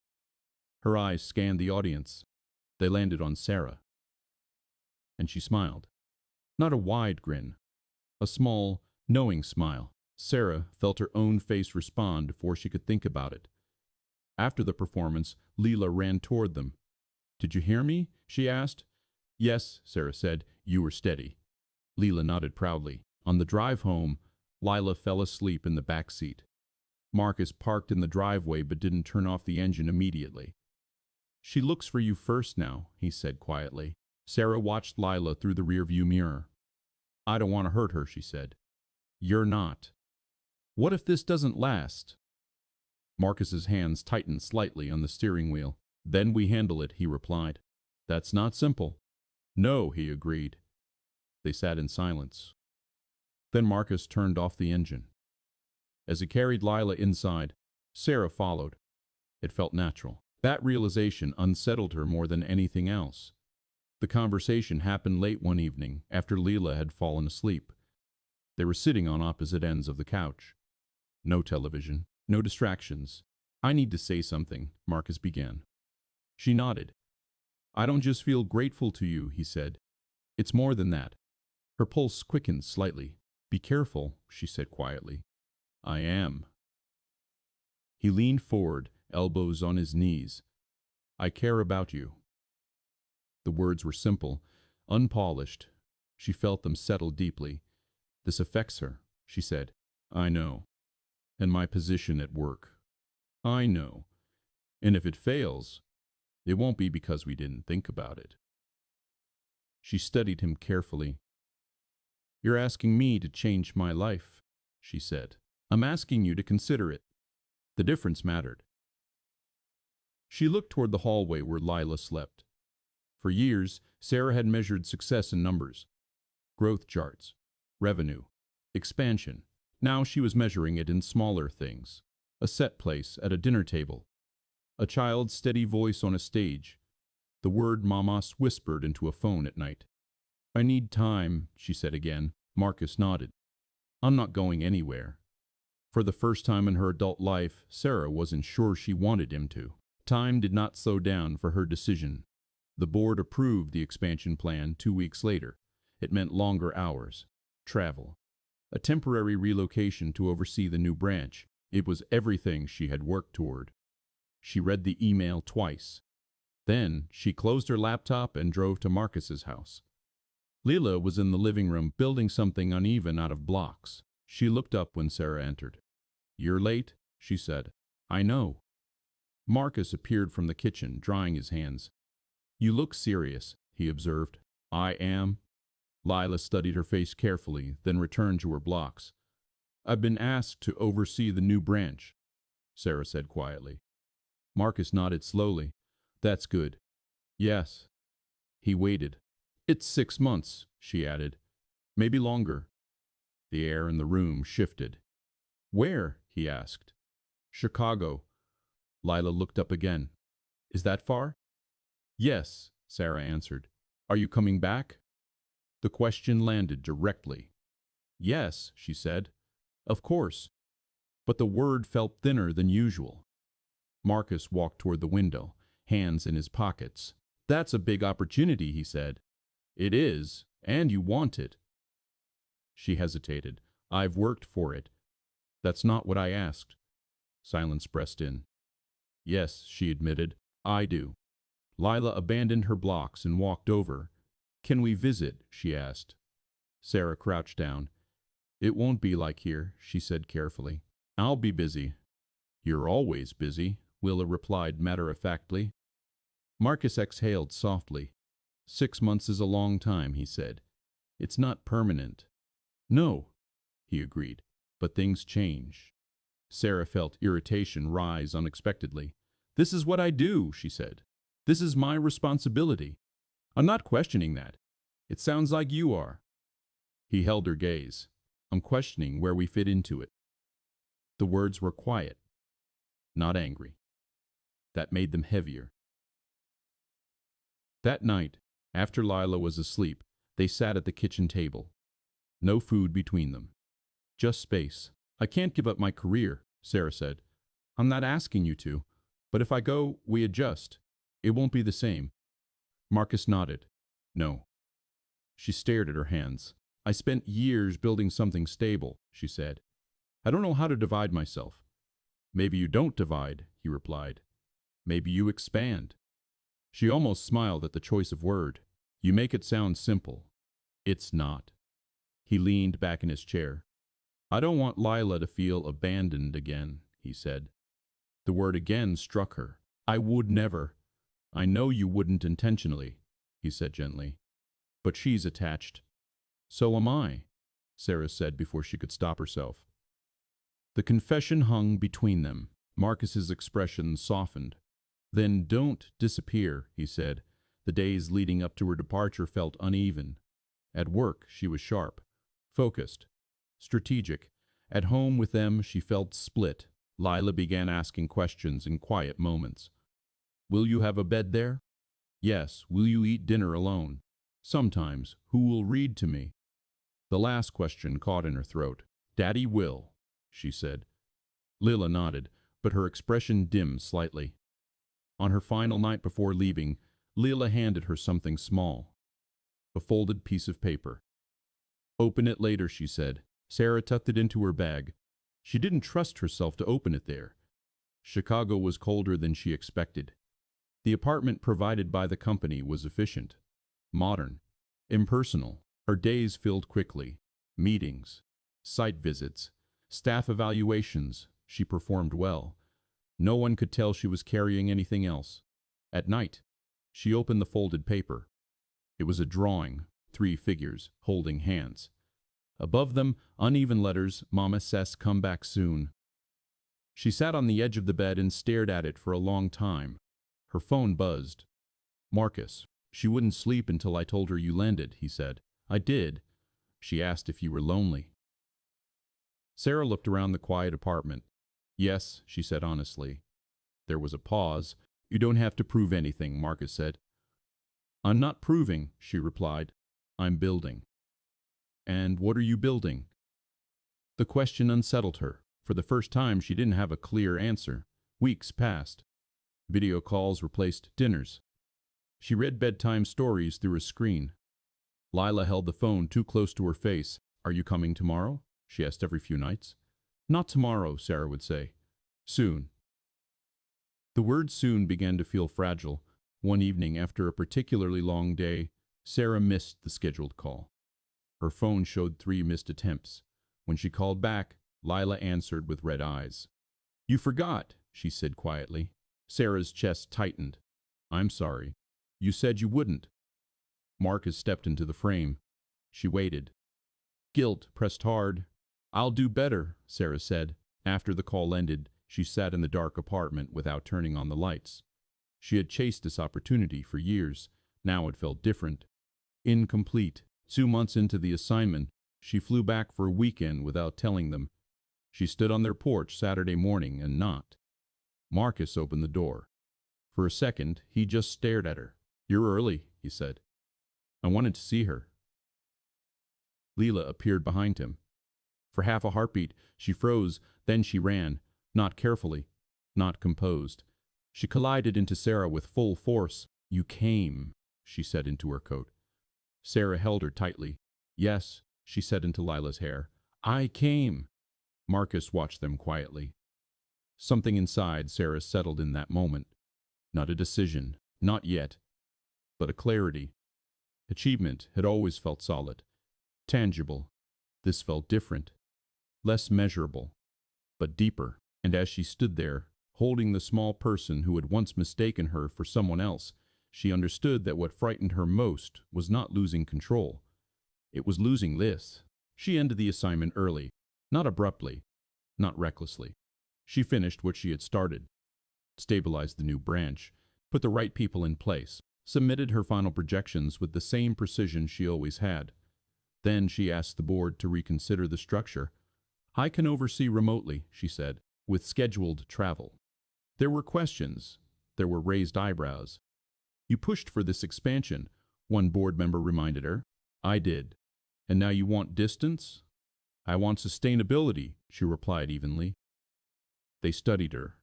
Her eyes scanned the audience. They landed on Sarah, and she smiled. Not a wide grin, a small, knowing smile. Sarah felt her own face respond before she could think about it. After the performance, Leela ran toward them. "Did you hear me?" she asked. "Yes," Sarah said. "You were steady." Leela nodded proudly. On the drive home, Lila fell asleep in the back seat. Marcus parked in the driveway but didn't turn off the engine immediately. "She looks for you first now," he said quietly. Sarah watched Lila through the rearview mirror. "I don't want to hurt her," she said. "You're not." "What if this doesn't last?" Marcus's hands tightened slightly on the steering wheel. "Then we handle it," he replied. "That's not simple." "No," he agreed. They sat in silence. Then Marcus turned off the engine. As he carried Lila inside, Sarah followed. It felt natural. That realization unsettled her more than anything else. The conversation happened late one evening, after Leela had fallen asleep. They were sitting on opposite ends of the couch. No television, no distractions. "I need to say something," Marcus began. She nodded. "I don't just feel grateful to you," he said. "It's more than that." Her pulse quickened slightly. "Be careful," she said quietly. "I am." He leaned forward, elbows on his knees. "I care about you." The words were simple, unpolished. She felt them settle deeply. "This affects her," she said. "I know. And my position at work. I know. And if it fails, it won't be because we didn't think about it." She studied him carefully. "You're asking me to change my life," she said. "I'm asking you to consider it." The difference mattered. She looked toward the hallway where Lila slept. For years, Sarah had measured success in numbers. Growth charts, revenue, expansion. Now she was measuring it in smaller things. A set place at a dinner table. A child's steady voice on a stage. The word mamas whispered into a phone at night. "I need time," she said again. Marcus nodded. "I'm not going anywhere." For the first time in her adult life, Sarah wasn't sure she wanted him to. Time did not slow down for her decision. The board approved the expansion plan 2 weeks later. It meant longer hours, travel, a temporary relocation to oversee the new branch. It was everything she had worked toward. She read the email twice. Then she closed her laptop and drove to Marcus's house. Leela was in the living room building something uneven out of blocks. She looked up when Sarah entered. "You're late," she said. "I know." Marcus appeared from the kitchen, drying his hands. "You look serious," he observed. "I am." Lila studied her face carefully, then returned to her blocks. "I've been asked to oversee the new branch," Sarah said quietly. Marcus nodded slowly. "That's good." "Yes." He waited. "It's 6 months," she added. "Maybe longer." The air in the room shifted. "Where?" he asked. "Chicago." Lila looked up again. "Is that far?" "Yes," Sarah answered. "Are you coming back?" The question landed directly. "Yes," she said. "Of course." But the word felt thinner than usual. Marcus walked toward the window, hands in his pockets. "That's a big opportunity," he said. "It is, and you want it." She hesitated. "I've worked for it." "That's not what I asked." Silence pressed in. "Yes," she admitted, "I do." Lila abandoned her blocks and walked over. "Can we visit?" she asked. Sarah crouched down. "It won't be like here," she said carefully. "I'll be busy." "You're always busy," Willa replied matter-of-factly. Marcus exhaled softly. 6 months is a long time, he said. "It's not permanent." "No," he agreed, "but things change." Sarah felt irritation rise unexpectedly. "This is what I do," she said. "This is my responsibility. I'm not questioning that. It sounds like you are." He held her gaze. "I'm questioning where we fit into it." The words were quiet, not angry. That made them heavier. That night, after Lila was asleep, they sat at the kitchen table. No food between them. Just space. "I can't give up my career," Sarah said. "I'm not asking you to, but if I go, we adjust. It won't be the same." Marcus nodded. No. She stared at her hands. I spent years building something stable, she said. I don't know how to divide myself. Maybe you don't divide, he replied. Maybe you expand. She almost smiled at the choice of word. You make it sound simple. It's not. He leaned back in his chair. I don't want Lila to feel abandoned again, he said. The word again struck her. I would never. I know you wouldn't intentionally, he said gently. But she's attached. So am I, Sarah said before she could stop herself. The confession hung between them. Marcus's expression softened. Then don't disappear, he said. The days leading up to her departure felt uneven. At work, she was sharp, focused, strategic. At home with them, she felt split. Lila began asking questions in quiet moments. Will you have a bed there? Yes. Will you eat dinner alone? Sometimes. Who will read to me? The last question caught in her throat. Daddy will, she said. Lila nodded, but her expression dimmed slightly. On her final night before leaving, Lila handed her something small. A folded piece of paper. Open it later, she said. Sarah tucked it into her bag. She didn't trust herself to open it there. Chicago was colder than she expected. The apartment provided by the company was efficient, modern, impersonal. Her days filled quickly. Meetings, site visits, staff evaluations. She performed well. No one could tell she was carrying anything else. At night, she opened the folded paper. It was a drawing, 3 figures, holding hands. Above them, uneven letters, Mama says come back soon. She sat on the edge of the bed and stared at it for a long time. Her phone buzzed. Marcus. She wouldn't sleep until I told her you landed, he said. I did. She asked if you were lonely. Sarah looked around the quiet apartment. Yes, she said honestly. There was a pause. You don't have to prove anything, Marcus said. I'm not proving, she replied. I'm building. And what are you building? The question unsettled her. For the first time, she didn't have a clear answer. Weeks passed. Video calls replaced dinners. She read bedtime stories through a screen. Lila held the phone too close to her face. Are you coming tomorrow? She asked every few nights. Not tomorrow, Sarah would say. Soon. The word soon began to feel fragile. One evening, after a particularly long day, Sarah missed the scheduled call. Her phone showed 3 missed attempts. When she called back, Lila answered with red eyes. You forgot, she said quietly. Sarah's chest tightened. I'm sorry. You said you wouldn't. Marcus stepped into the frame. She waited. Guilt pressed hard. I'll do better, Sarah said. After the call ended, she sat in the dark apartment without turning on the lights. She had chased this opportunity for years. Now it felt different. Incomplete. 2 months into the assignment, she flew back for a weekend without telling them. She stood on their porch Saturday morning and knocked. Marcus opened the door. For a second, he just stared at her. You're early, he said. I wanted to see her. Lila appeared behind him. For half a heartbeat, she froze, then she ran, not carefully, not composed. She collided into Sarah with full force. You came, she said into her coat. Sarah held her tightly. Yes, she said into Lila's hair. I came. Marcus watched them quietly. Something inside Sarah settled in that moment. Not a decision, not yet, but a clarity. Achievement had always felt solid, tangible. This felt different, less measurable, but deeper. And as she stood there, holding the small person who had once mistaken her for someone else, she understood that what frightened her most was not losing control. It was losing this. She ended the assignment early, not abruptly, not recklessly. She finished what she had started, stabilized the new branch, put the right people in place, submitted her final projections with the same precision she always had. Then she asked the board to reconsider the structure. I can oversee remotely, she said, with scheduled travel. There were questions. There were raised eyebrows. You pushed for this expansion, one board member reminded her. I did. And now you want distance? I want sustainability, she replied evenly. They studied her.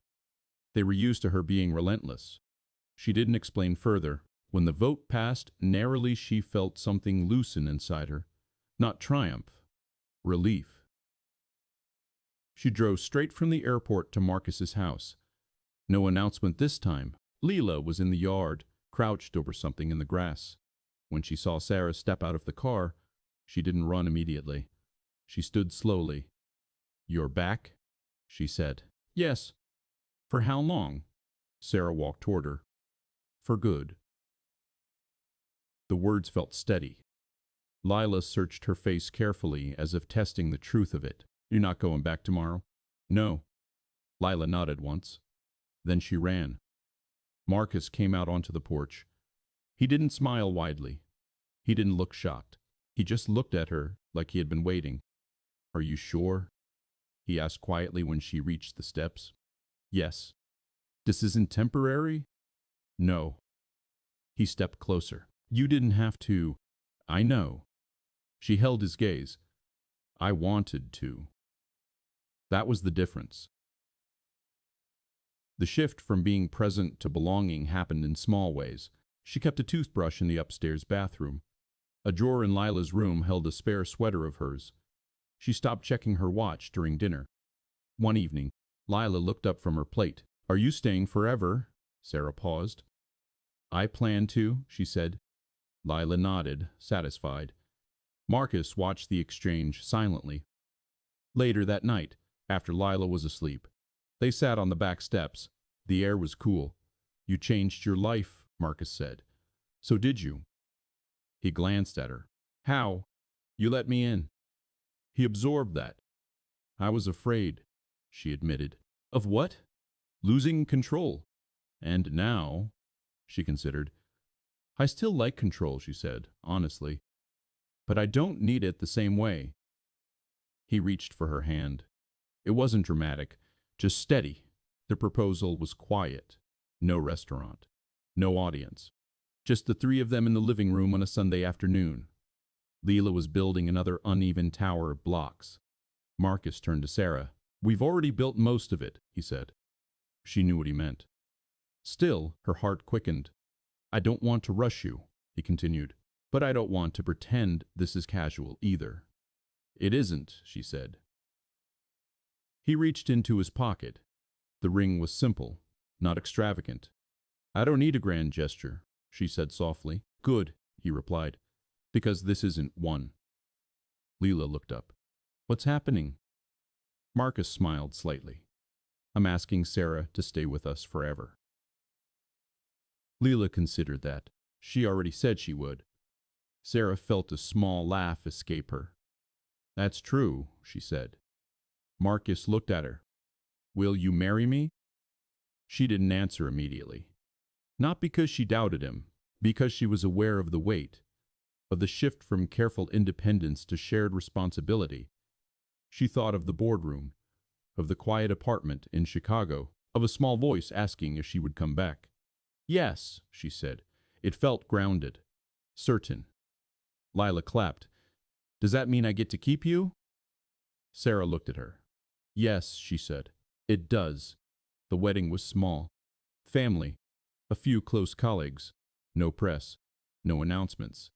They were used to her being relentless. She didn't explain further. When the vote passed narrowly, she felt something loosen inside her. Not triumph, relief. She drove straight from the airport to Marcus's house. No announcement this time. Leela was in the yard, crouched over something in the grass. When she saw Sarah step out of the car, she didn't run immediately. She stood slowly. "You're back?" she said. "Yes." "For how long?" Sarah walked toward her. "For good." The words felt steady. Lila searched her face carefully, as if testing the truth of it. "You're not going back tomorrow?" "No." Lila nodded once. Then she ran. Marcus came out onto the porch. He didn't smile widely. He didn't look shocked. He just looked at her like he had been waiting. "Are you sure?" he asked quietly when she reached the steps. "Yes." "This isn't temporary?" "No." He stepped closer. "You didn't have to." "I know." She held his gaze. "I wanted to." That was the difference. The shift from being present to belonging happened in small ways. She kept a toothbrush in the upstairs bathroom. A drawer in Lila's room held a spare sweater of hers. She stopped checking her watch during dinner. One evening, Lila looked up from her plate. "Are you staying forever?" Sarah paused. "I plan to," she said. Lila nodded, satisfied. Marcus watched the exchange silently. Later that night, after Lila was asleep, they sat on the back steps. The air was cool. "You changed your life," Marcus said. "So did you." He glanced at her. "How?" "You let me in." He absorbed that. "I was afraid," she admitted. "Of what?" "Losing control." "And now," she considered. "I still like control," she said, honestly. "But I don't need it the same way." He reached for her hand. It wasn't dramatic, just steady. The proposal was quiet. No restaurant. No audience. Just the three of them in the living room on a Sunday afternoon. Leela was building another uneven tower of blocks. Marcus turned to Sarah. "We've already built most of it," he said. She knew what he meant. Still, her heart quickened. "I don't want to rush you," he continued, "but I don't want to pretend this is casual either." "It isn't," she said. He reached into his pocket. The ring was simple, not extravagant. "I don't need a grand gesture," she said softly. "Good," he replied, "because this isn't one." Leela looked up. "What's happening?" Marcus smiled slightly. "I'm asking Sarah to stay with us forever." Leela considered that. She already said she would. Sarah felt a small laugh escape her. "That's true," she said. Marcus looked at her. "Will you marry me?" She didn't answer immediately. Not because she doubted him, because she was aware of the weight, of the shift from careful independence to shared responsibility. She thought of the boardroom, of the quiet apartment in Chicago, of a small voice asking if she would come back. "Yes," she said. It felt grounded, certain. Lila clapped. "Does that mean I get to keep you?" Sarah looked at her. "Yes," she said. "It does." The wedding was small. Family. A few close colleagues. No press. No announcements.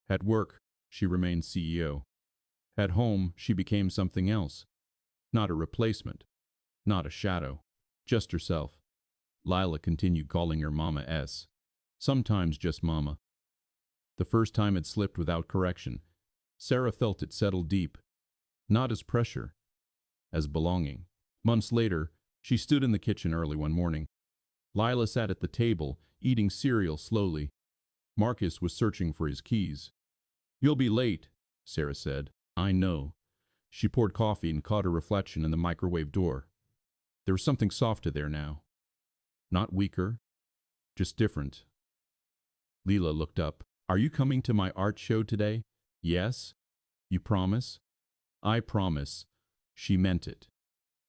At work, she remained CEO. At home, she became something else. Not a replacement. Not a shadow. Just herself. Lila continued calling her Mama S. Sometimes just Mama. The first time it slipped without correction. Sarah felt it settle deep. Not as pressure, as belonging. Months later, she stood in the kitchen early one morning. Lila sat at the table, eating cereal slowly. Marcus was searching for his keys. "You'll be late," Sarah said. "I know." She poured coffee and caught her reflection in the microwave door. There was something softer there now. Not weaker, just different. Leela looked up. "Are you coming to my art show today?" "Yes." "You promise?" "I promise." She meant it.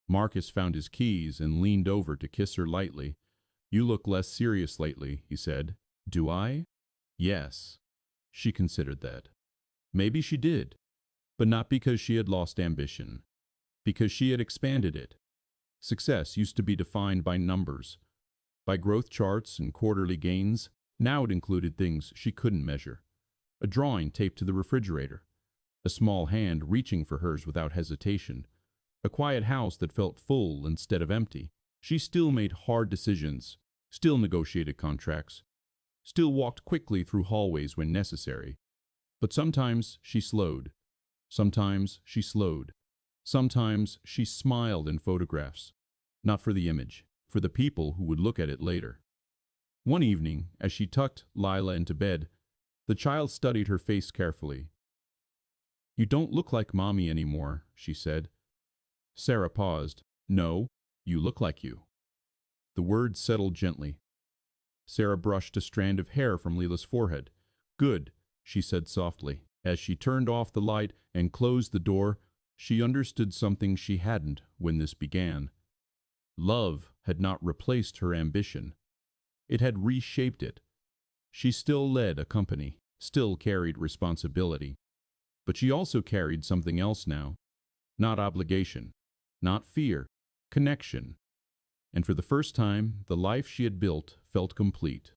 Marcus found his keys and leaned over to kiss her lightly. "You look less serious lately," he said. "Do I?" "Yes." She considered that. Maybe she did, but not because she had lost ambition, because she had expanded it. Success used to be defined by numbers, by growth charts and quarterly gains. Now it included things she couldn't measure. A drawing taped to the refrigerator, a small hand reaching for hers without hesitation, a quiet house that felt full instead of empty. She still made hard decisions, still negotiated contracts, still walked quickly through hallways when necessary. But sometimes she slowed. Sometimes she slowed. Sometimes she smiled in photographs, not for the image, for the people who would look at it later. One evening, as she tucked Lila into bed, the child studied her face carefully. "You don't look like Mommy anymore," she said. Sarah paused. "No, you look like you." The words settled gently. Sarah brushed a strand of hair from Lila's forehead. "Good," she said softly. As she turned off the light and closed the door, she understood something she hadn't when this began. Love had not replaced her ambition. It had reshaped it. She still led a company, still carried responsibility. But she also carried something else now. Not obligation, not fear, connection. And for the first time, the life she had built felt complete.